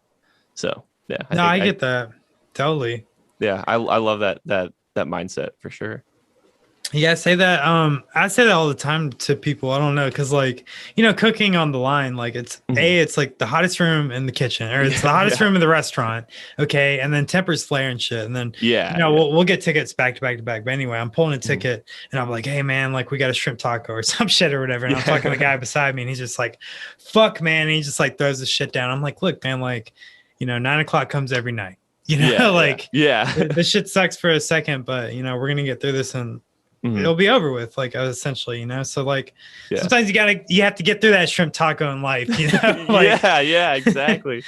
So yeah. I get that. Totally. Yeah. I love that mindset for sure. Yeah, I say that. I say that all the time to people. I don't know, because like, cooking on the line, like it's it's like the hottest room in the kitchen, or it's the hottest room in the restaurant. Okay, and then tempers flare and shit, and then we'll get tickets back to back to back. But anyway, I'm pulling a ticket, and I'm like, hey man, like we got a shrimp taco or some shit or whatever. And I'm talking to the guy beside me, and he's just like, fuck man, and he just like throws the shit down. I'm like, look man, like 9 o'clock comes every night. The shit sucks for a second, but we're gonna get through this and it'll be over with, like essentially, so like sometimes you have to get through that shrimp taco in life, like, exactly.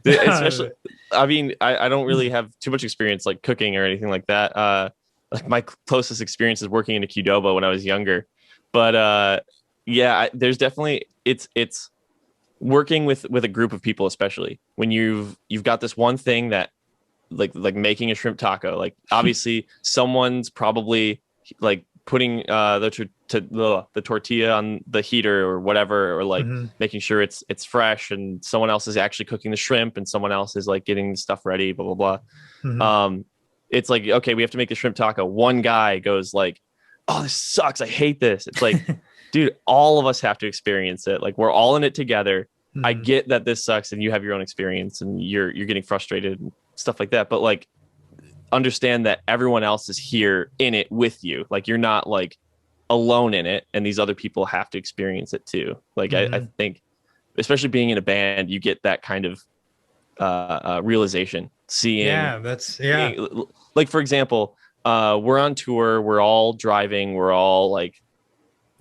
Especially, I mean, I don't really have too much experience like cooking or anything like that. Like my closest experience is working in a Qdoba when I was younger, but there's definitely it's working with a group of people, especially when you've got this one thing that like making a shrimp taco, like obviously someone's probably like putting the tortilla on the heater or whatever, or like making sure it's fresh, and someone else is actually cooking the shrimp and someone else is like getting the stuff ready, blah blah blah. It's like, okay, we have to make the shrimp taco. One guy goes like, oh, this sucks, I hate this. It's like dude, all of us have to experience it, like we're all in it together. I get that this sucks and you have your own experience and you're getting frustrated and stuff like that, but like understand that everyone else is here in it with you. Like you're not like alone in it, and these other people have to experience it too. Like I think especially being in a band, you get that kind of realization, seeing like for example, we're on tour, we're all driving, we're all like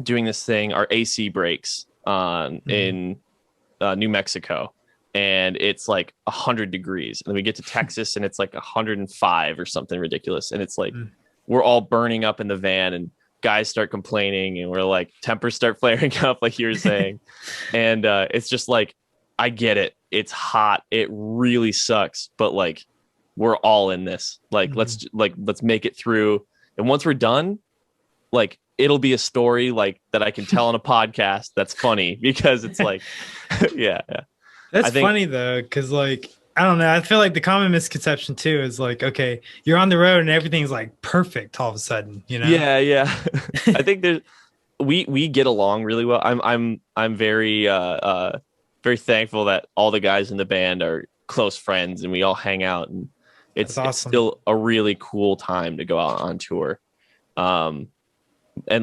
doing this thing, our AC breaks in New Mexico, and it's like 100 degrees, and then we get to Texas and it's like 105 or something ridiculous, and it's like we're all burning up in the van, and guys start complaining, and we're like, tempers start flaring up like you were saying. And it's just like, I get it, it's hot, it really sucks, but like we're all in this, like let's make it through, and once we're done, like it'll be a story like that I can tell on a podcast that's funny, because it's like That's funny though, because like, I don't know, I feel like the common misconception too is like, okay, you're on the road and everything's like perfect all of a sudden, I think we get along really well. I'm very very thankful that all the guys in the band are close friends and we all hang out, and it's awesome. still a really cool time to go out on tour. And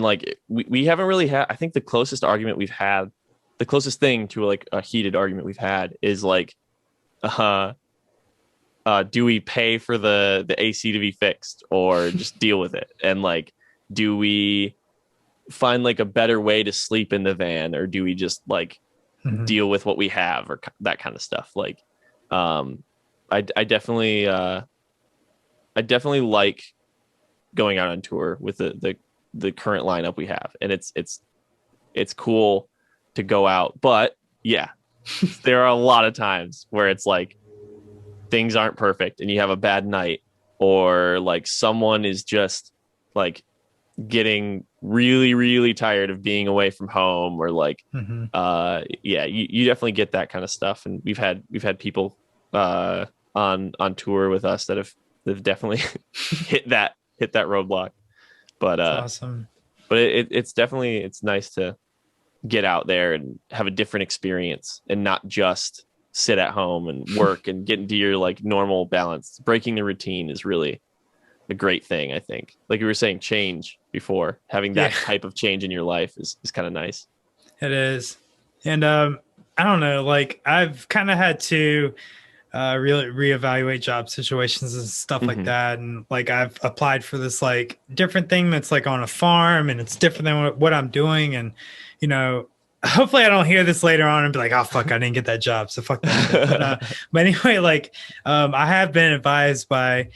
like we haven't really had, I think the closest argument we've had, the closest thing to like a heated argument we've had is like, do we pay for the AC to be fixed or just deal with it? And like, do we find like a better way to sleep in the van, or do we just like deal with what we have, or that kind of stuff? Like, I definitely like going out on tour with the current lineup we have, and it's cool to go out. But yeah, there are a lot of times where it's like things aren't perfect and you have a bad night, or like someone is just like getting really, really tired of being away from home, or like you definitely get that kind of stuff. And we've had people on tour with us that have definitely hit that roadblock. But That's awesome. But it's nice to get out there and have a different experience and not just sit at home and work and get into your like normal balance. Breaking the routine is really a great thing, I think. Like you were saying, change before, having that type of change in your life is kind of nice. It is. And I don't know, like I've kind of had to really reevaluate job situations and stuff like that. And like I've applied for this like different thing that's like on a farm, and it's different than what I'm doing. And, you know, hopefully I don't hear this later on and be like, oh, fuck, I didn't get that job. So fuck that. But anyway, like I have been advised by,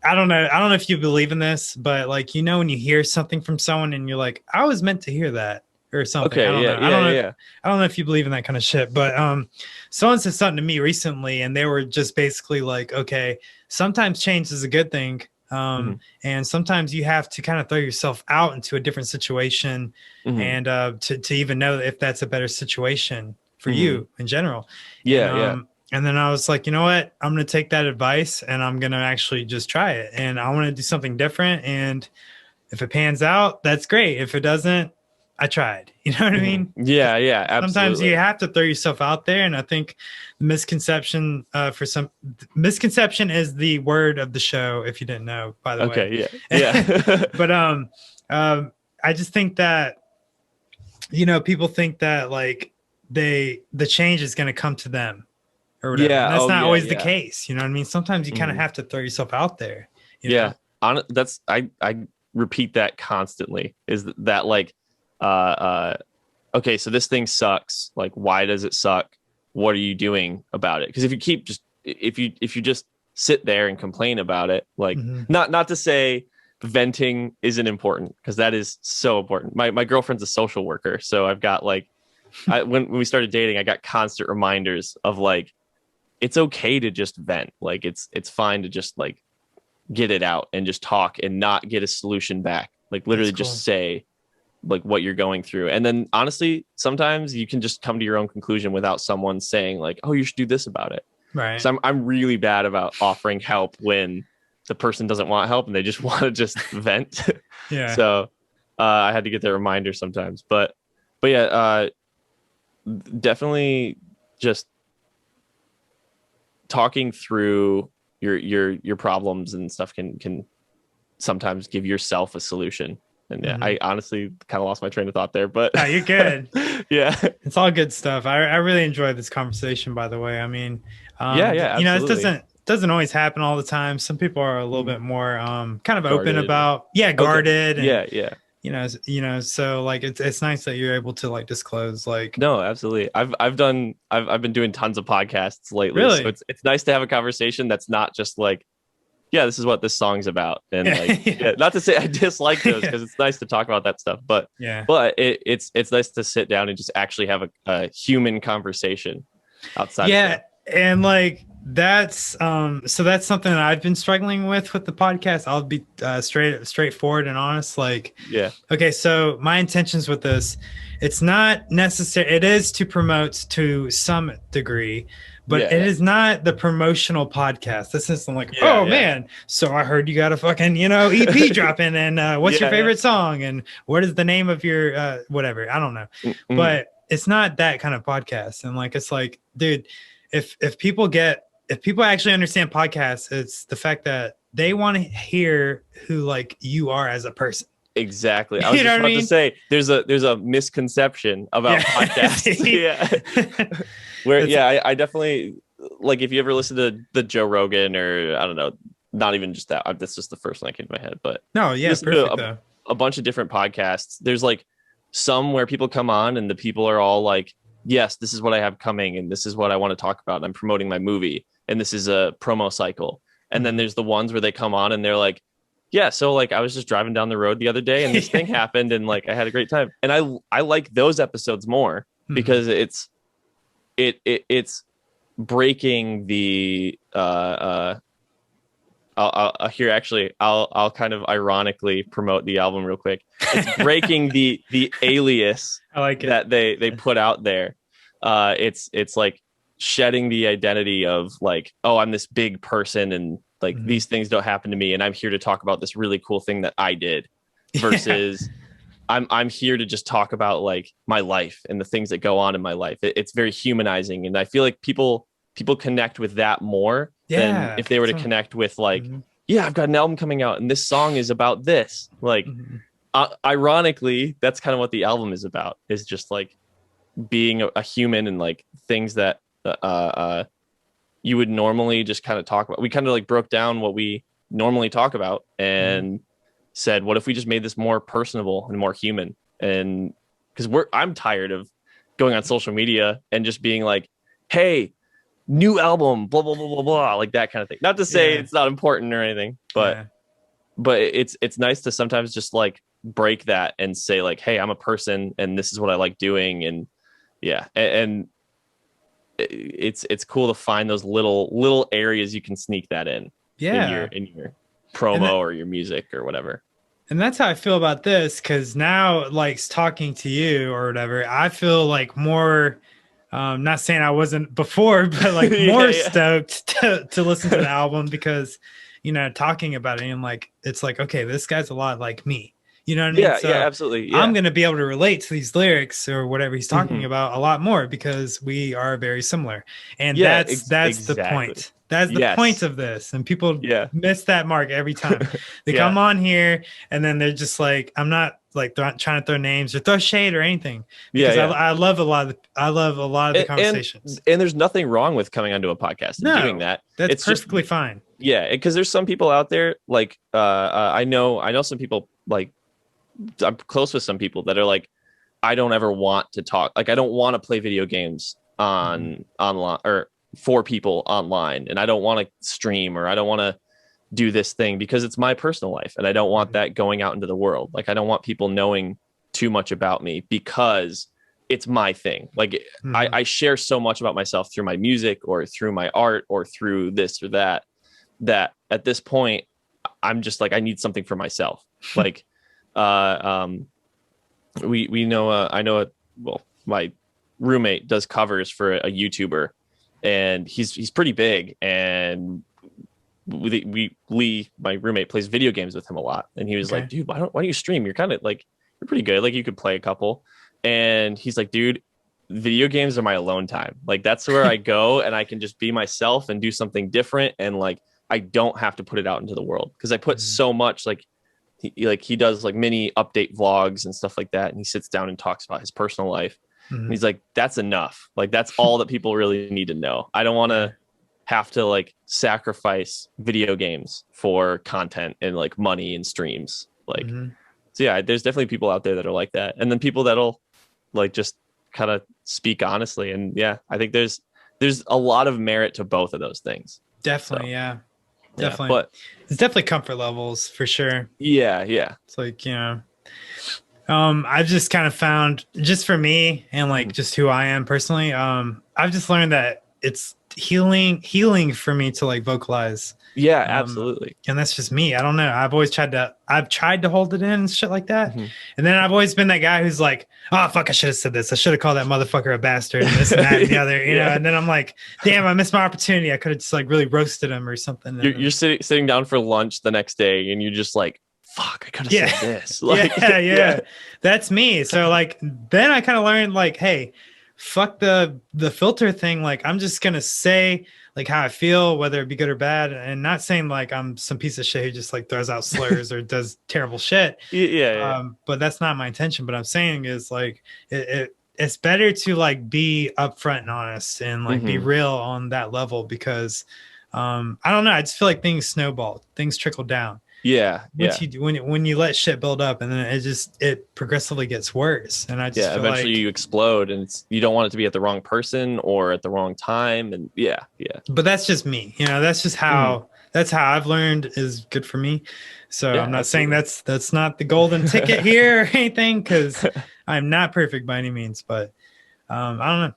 I don't know if you believe in this, but like, you know, when you hear something from someone and you're like, I was meant to hear that or something. Okay, I don't know if you believe in that kind of shit, but someone said something to me recently, and they were just basically like, okay, sometimes change is a good thing. And sometimes you have to kind of throw yourself out into a different situation and to even know if that's a better situation for you in general. And then I was like, you know what? I'm going to take that advice and I'm going to actually just try it. And I want to do something different. And if it pans out, that's great. If it doesn't, I tried. You know what I mean? Yeah, absolutely. Sometimes you have to throw yourself out there. And I think misconception misconception is the word of the show, if you didn't know, by the way. Okay, yeah. But I just think that, you know, people think that like the change is going to come to them or whatever. Yeah, and that's not always the case. You know what I mean? Sometimes you kind of have to throw yourself out there. You know? I repeat that constantly, is that like, okay, so this thing sucks. Like, why does it suck? What are you doing about it? Because if you just sit there and complain about it, like not to say venting isn't important, because that is so important. My girlfriend's a social worker, so I've got like, when we started dating, I got constant reminders of like, it's okay to just vent. Like it's fine to just like get it out and just talk and not get a solution back. Like literally just say like what you're going through. And then honestly, sometimes you can just come to your own conclusion without someone saying like, oh, you should do this about it. Right. So I'm really bad about offering help when the person doesn't want help and they just want to just vent. Yeah. So I had to get that reminder sometimes, but yeah, definitely just talking through your problems and stuff can sometimes give yourself a solution. And yeah, I honestly kind of lost my train of thought there, but no, you're good. Yeah, it's all good stuff. I really enjoyed this conversation, by the way. I mean, absolutely. You know, it doesn't always happen all the time. Some people are a little bit more kind of open about guarded. Okay. And, you know, so like it's nice that you're able to like disclose like. No, absolutely. I've been doing tons of podcasts lately. Really? So it's nice to have a conversation that's not just like, yeah, this is what this song's about. And like, not to say I dislike those, because it's nice to talk about that stuff, but it's nice to sit down and just actually have a human conversation outside. Yeah. And like, that's so that's something that I've been struggling with the podcast. I'll be straightforward and honest. Like, okay, so my intentions with this, it's not necessary. It is to promote to some degree, but it is not the promotional podcast. This isn't like, man, so I heard you got a fucking, EP dropping, and what's your favorite song, and what is the name of your whatever? I don't know. But it's not that kind of podcast. And like, it's like, dude, if people get if people actually understand podcasts, it's the fact that they want to hear who like you are as a person. Exactly. I was just about to say there's a misconception about podcasts. Yeah. Where I definitely like if you ever listen to the Joe Rogan or I don't know, not even just that. That's just the first one that came to my head. But no, yeah, perfect though. A bunch of different podcasts. There's like some where people come on and the people are all like, yes, this is what I have coming and this is what I want to talk about. I'm promoting my movie and this is a promo cycle. And then there's the ones where they come on and they're like, yeah, so like I was just driving down the road the other day and this thing happened and like I had a great time. And I like those episodes more because it's breaking the I'll kind of ironically promote the album real quick. It's breaking the alias I like it. that they put out there. It's like shedding the identity of like, oh, I'm this big person and like these things don't happen to me and I'm here to talk about this really cool thing that I did versus I'm here to just talk about like my life and the things that go on in my life. It's very humanizing and I feel like people connect with that more than if they were to connect with like yeah, I've got an album coming out and this song is about this. Like ironically, that's kind of what the album is about, is just like being a human and like things that you would normally just kind of talk about. We kind of like broke down what we normally talk about and said, what if we just made this more personable and more human? And because I'm tired of going on social media and just being like, hey, new album, blah, blah, blah, blah, blah, like that kind of thing. Not to say it's not important or anything, but it's nice to sometimes just like break that and say like, hey, I'm a person and this is what I like doing. And and it's cool to find those little areas you can sneak that in your promo or your music or whatever. And that's how I feel about this, because now like talking to you or whatever, I feel like more not saying I wasn't before, but like more stoked to listen to the album because, you know, talking about it and like it's like, okay, this guy's a lot like me. You know what I mean? So absolutely. Yeah. I'm going to be able to relate to these lyrics or whatever he's talking about a lot more because we are very similar. And that's exactly the point. That's the point of this. And people miss that mark every time. They come on here and then they're just like, I'm not like trying to throw names or throw shade or anything. Because I love a lot of the conversations. And there's nothing wrong with coming onto a podcast and doing that. That's perfectly fine. Yeah, because there's some people out there like I know some people like I'm close with some people that are like, I don't ever want to talk. Like, I don't want to play video games online or for people online. And I don't want to stream or I don't want to do this thing because it's my personal life. And I don't want that going out into the world. Like, I don't want people knowing too much about me because it's my thing. Like I share so much about myself through my music or through my art or through this or that at this point, I'm just like, I need something for myself. Like, we know my roommate does covers for a YouTuber and he's pretty big, and Lee, my roommate, plays video games with him a lot, and he was like, dude, why don't you stream? You're kind of like, you're pretty good, like you could play a couple. And he's like, dude, video games are my alone time. Like, that's where I go and I can just be myself and do something different, and like I don't have to put it out into the world because I put so much like he does like mini update vlogs and stuff like that, and he sits down and talks about his personal life. And he's like, that's enough. Like, that's all that people really need to know. I don't want to have to like sacrifice video games for content and like money and streams. Like, so yeah, there's definitely people out there that are like that, and then people that'll like just kind of speak honestly. And yeah, I think there's a lot of merit to both of those things. Definitely, definitely. But it's definitely comfort levels for sure. Yeah. It's like, you know, I've just kind of found, just for me and like just who I am personally, I've just learned that it's healing for me to like vocalize. Yeah, absolutely. And that's just me. I don't know. I've tried to hold it in and shit like that. And then I've always been that guy who's like, oh fuck, I should have said this. I should have called that motherfucker a bastard and this and that and the other, you know. And then I'm like, damn, I missed my opportunity. I could have just like really roasted him or something. You're sitting down for lunch the next day and you're just like, fuck, I could have said this. Like, yeah. That's me. So like, then I kind of learned like, hey, fuck the filter thing. Like, I'm just gonna say like how I feel, whether it be good or bad, and not saying like I'm some piece of shit who just like throws out slurs or does terrible shit. Yeah. But that's not my intention. But I'm saying is like it's better to like be upfront and honest and like be real on that level, because I don't know, I just feel like things snowball, things trickle down. Yeah. Once you when you let shit build up, and then it progressively gets worse. And I just feel eventually like, you explode, and you don't want it to be at the wrong person or at the wrong time. And yeah. but that's just me, you know, that's just how that's how I've learned is good for me. So Yeah, I'm not absolutely. saying that's not the golden ticket here or anything, because I'm not perfect by any means. But I don't know.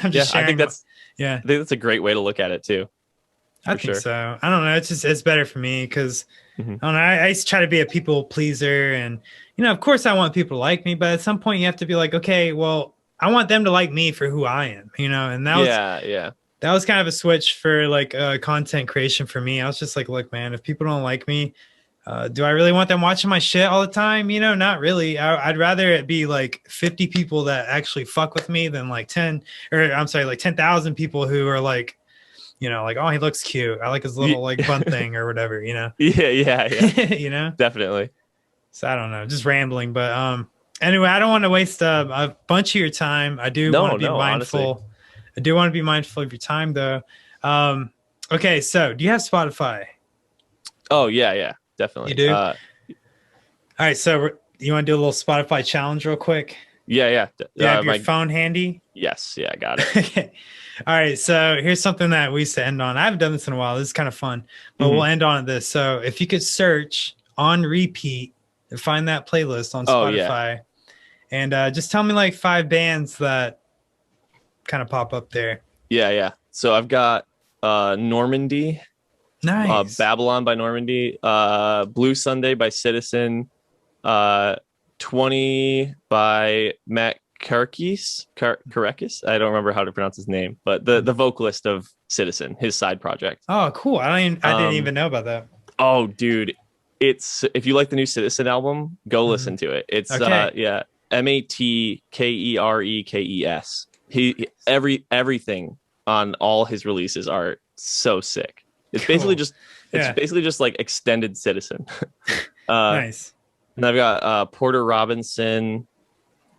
I'm just sharing. I think yeah, that's a great way to look at it too. I think so. I don't know. It's better for me because I don't know. I used to try to be a people pleaser, and you know, of course, I want people to like me, but at some point, you have to be like, okay, well, I want them to like me for who I am, you know. And that was kind of a switch for like content creation for me. I was just like, look, man, if people don't like me, do I really want them watching my shit all the time? You know, not really. I'd rather it be like 50 people that actually fuck with me than like 10,000 people who are like, you know, like, oh, he looks cute, I like his little like bun thing or whatever, you know. Yeah. You know, Definitely. so I don't know, just rambling. But anyway, I don't want to waste a bunch of your time. I do want to be mindful. Honestly. I do want to be mindful of your time though. Okay, so do you have Spotify? Oh yeah, definitely. You do? All right, so you want to do a little Spotify challenge real quick? Yeah. Do you have your phone handy? Yes, yeah, I got it. Okay. All right, so here's something that we used to end on. I haven't done this in a while. This is kind of fun, but we'll end on this. So if you could search on repeat and find that playlist on Spotify, and just tell me like 5 bands that kind of pop up there. Yeah. So I've got Normandy, nice, Babylon by Normandy, Blue Sunday by Citizen, 20 by Matt Karakis. I don't remember how to pronounce his name, but the vocalist of Citizen, his side project. Oh, cool. I didn't even know about that. Oh, dude, it's, if you like the new Citizen album, go listen to it. It's 𝕻𝖕 𝕻𝖕 everything on all his releases are so sick. It's basically just like extended Citizen. Nice. And I've got Porter Robinson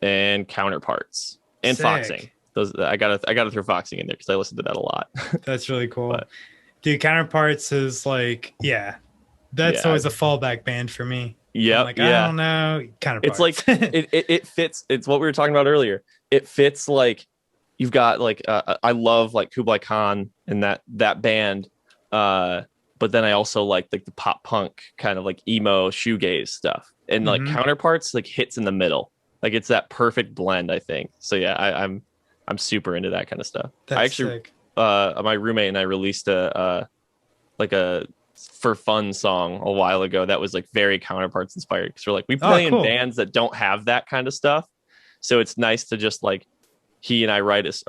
and Counterparts and Foxing. Those I gotta throw Foxing in there because I listen to that a lot. That's really cool. Dude, Counterparts is like, that's always a fallback band for me. Yeah, like, I don't know, Counterparts. It's like it fits. It's what we were talking about earlier. It fits like you've got like I love like Kublai Khan and that band, but then I also like the pop punk kind of like emo shoegaze stuff, and like Counterparts like hits in the middle. Like it's that perfect blend, I think. So yeah, I'm super into that kind of stuff. That's I actually sick. My roommate and I released a for fun song a while ago that was like very Counterparts inspired, because we're like, we play in bands that don't have that kind of stuff, so it's nice to just like he writes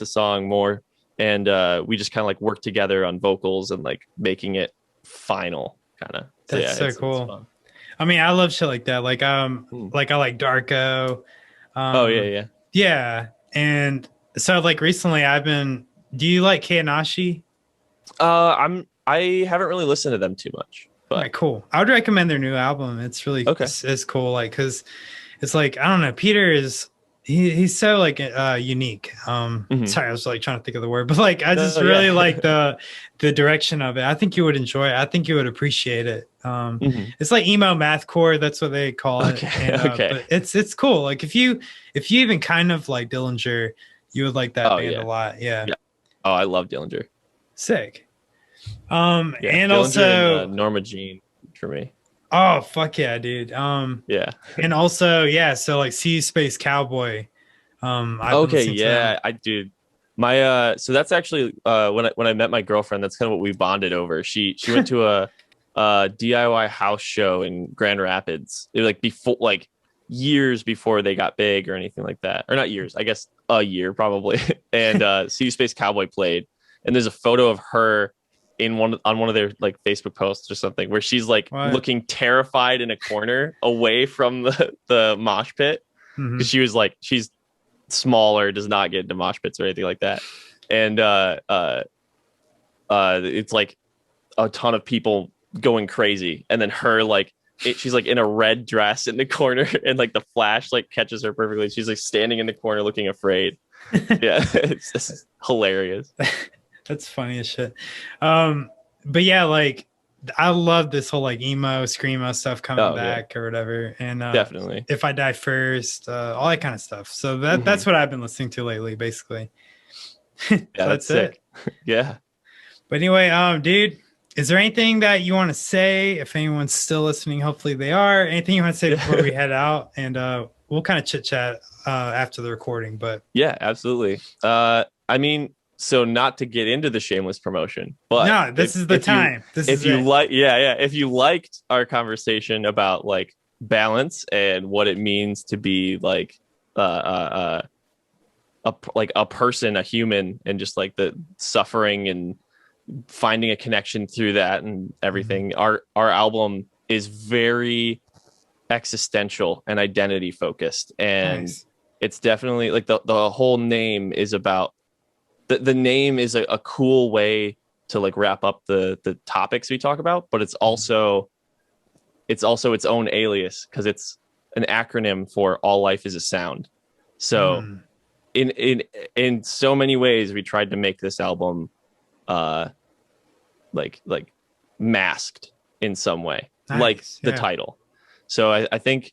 a song more, and we just kind of like work together on vocals and like making it final kind of. That's so cool. I mean, I love shit like that. Like like I like Darko. Yeah. And so like recently do you like Kanashi? I haven't really listened to them too much. But all right, cool. I would recommend their new album. It's really it's cool. Like, cause it's like, I don't know, Peter is he's so like unique. Sorry, I was like trying to think of the word, but like I just really like the direction of it. I think you would enjoy it. I think you would appreciate it. It's like emo mathcore, that's what they call it. And, but it's cool. Like if you even kind of like 𝕍𝖫𝖈, you would like that band a lot. Yeah. Oh, I love 𝕍𝖫𝖈. Sick. And 𝕍𝖫𝖈 also and Norma Jean for me. Oh fuck yeah, dude. And also so like SeeYouSpaceCowboy. I do. My so that's actually when I met my girlfriend, that's kind of what we bonded over. She went to a DIY house show in Grand Rapids. It was like before, like years before they got big or anything like that, or not years, I guess a year probably. And SeeYouSpaceCowboy played, and there's a photo of her on one of their like Facebook posts or something, where she's like looking terrified in a corner away from the mosh pit, because she was like, she's smaller, does not get into mosh pits or anything like that. And it's like a ton of people going crazy, and then her like she's like in a red dress in the corner, and like the flash like catches her perfectly. She's like standing in the corner looking afraid. Yeah, it's hilarious. That's funny as shit. But yeah, like I love this whole like emo screamo stuff coming back or whatever. And definitely If I Die First, all that kind of stuff. So that's what I've been listening to lately, basically. Yeah, so that's sick. Yeah. But anyway, dude, is there anything that you want to say? If anyone's still listening, hopefully they are. Anything you want to say before we head out? And we'll kind of chit chat after the recording. But yeah, absolutely. I mean, so not to get into the shameless promotion, but no, this is the time. If you liked our conversation about like balance and what it means to be like a person, a human, and just like the suffering and finding a connection through that and everything. Our album is very existential and identity focused, and it's definitely like the whole name is about the name is a cool way to like wrap up the topics we talk about, but it's also its own alias because it's an acronym for All Life is a Sound. So in so many ways we tried to make this album like masked in some way, like the title. So I think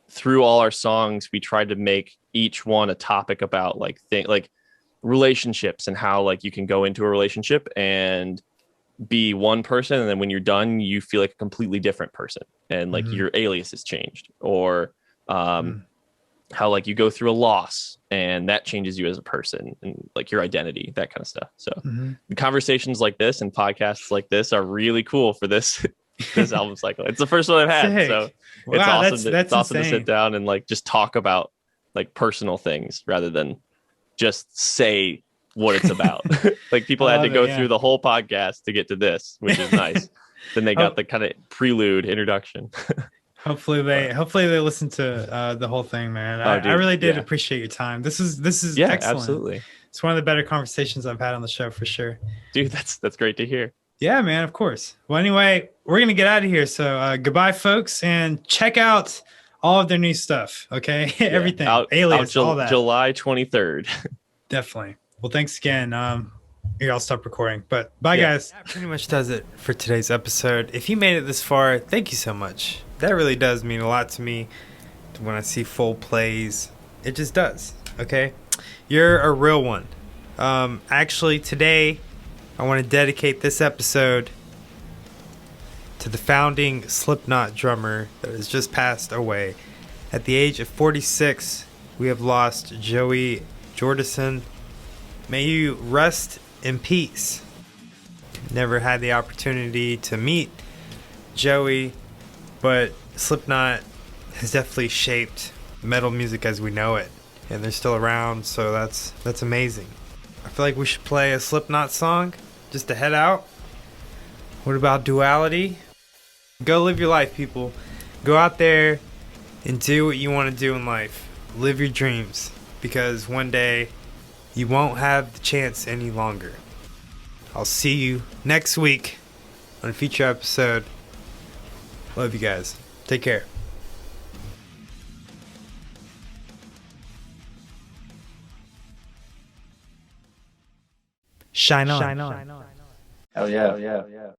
through all our songs we tried to make each one a topic about like relationships and how like you can go into a relationship and be one person, and then when you're done you feel like a completely different person, and like your alias has changed, or how like you go through a loss and that changes you as a person and like your identity, that kind of stuff. So conversations like this and podcasts like this are really cool for this album cycle. It's the first one I've had. Sick. So it's awesome. It's awesome to sit down and like just talk about like personal things rather than just say what it's about. Like people had to go through the whole podcast to get to this, which is nice. Then they got the kind of prelude introduction. Hopefully they listen to the whole thing, man. I really did appreciate your time. This is excellent. Absolutely. It's one of the better conversations I've had on the show for sure. Dude, that's great to hear. Yeah, man, of course. Well, anyway, we're gonna get out of here. So goodbye, folks, and check out all of their new stuff. Okay, everything, Alias, all that. July 23rd. Definitely. Well, thanks again. Here, I'll stop recording. But bye, guys. That pretty much does it for today's episode. If you made it this far, thank you so much. That really does mean a lot to me when I see full plays. It just does. Okay, you're a real one. Actually, today I want to dedicate this episode to the founding Slipknot drummer that has just passed away. At the age of 46, we have lost Joey Jordison. May you rest in peace. Never had the opportunity to meet Joey, but Slipknot has definitely shaped metal music as we know it, and they're still around, so that's amazing. I feel like we should play a Slipknot song just to head out. What about Duality? Go live your life, people. Go out there and do what you want to do in life. Live your dreams, because one day you won't have the chance any longer. I'll see you next week on a future episode. Love you guys. Take care. Shine on. Shine on. Hell yeah.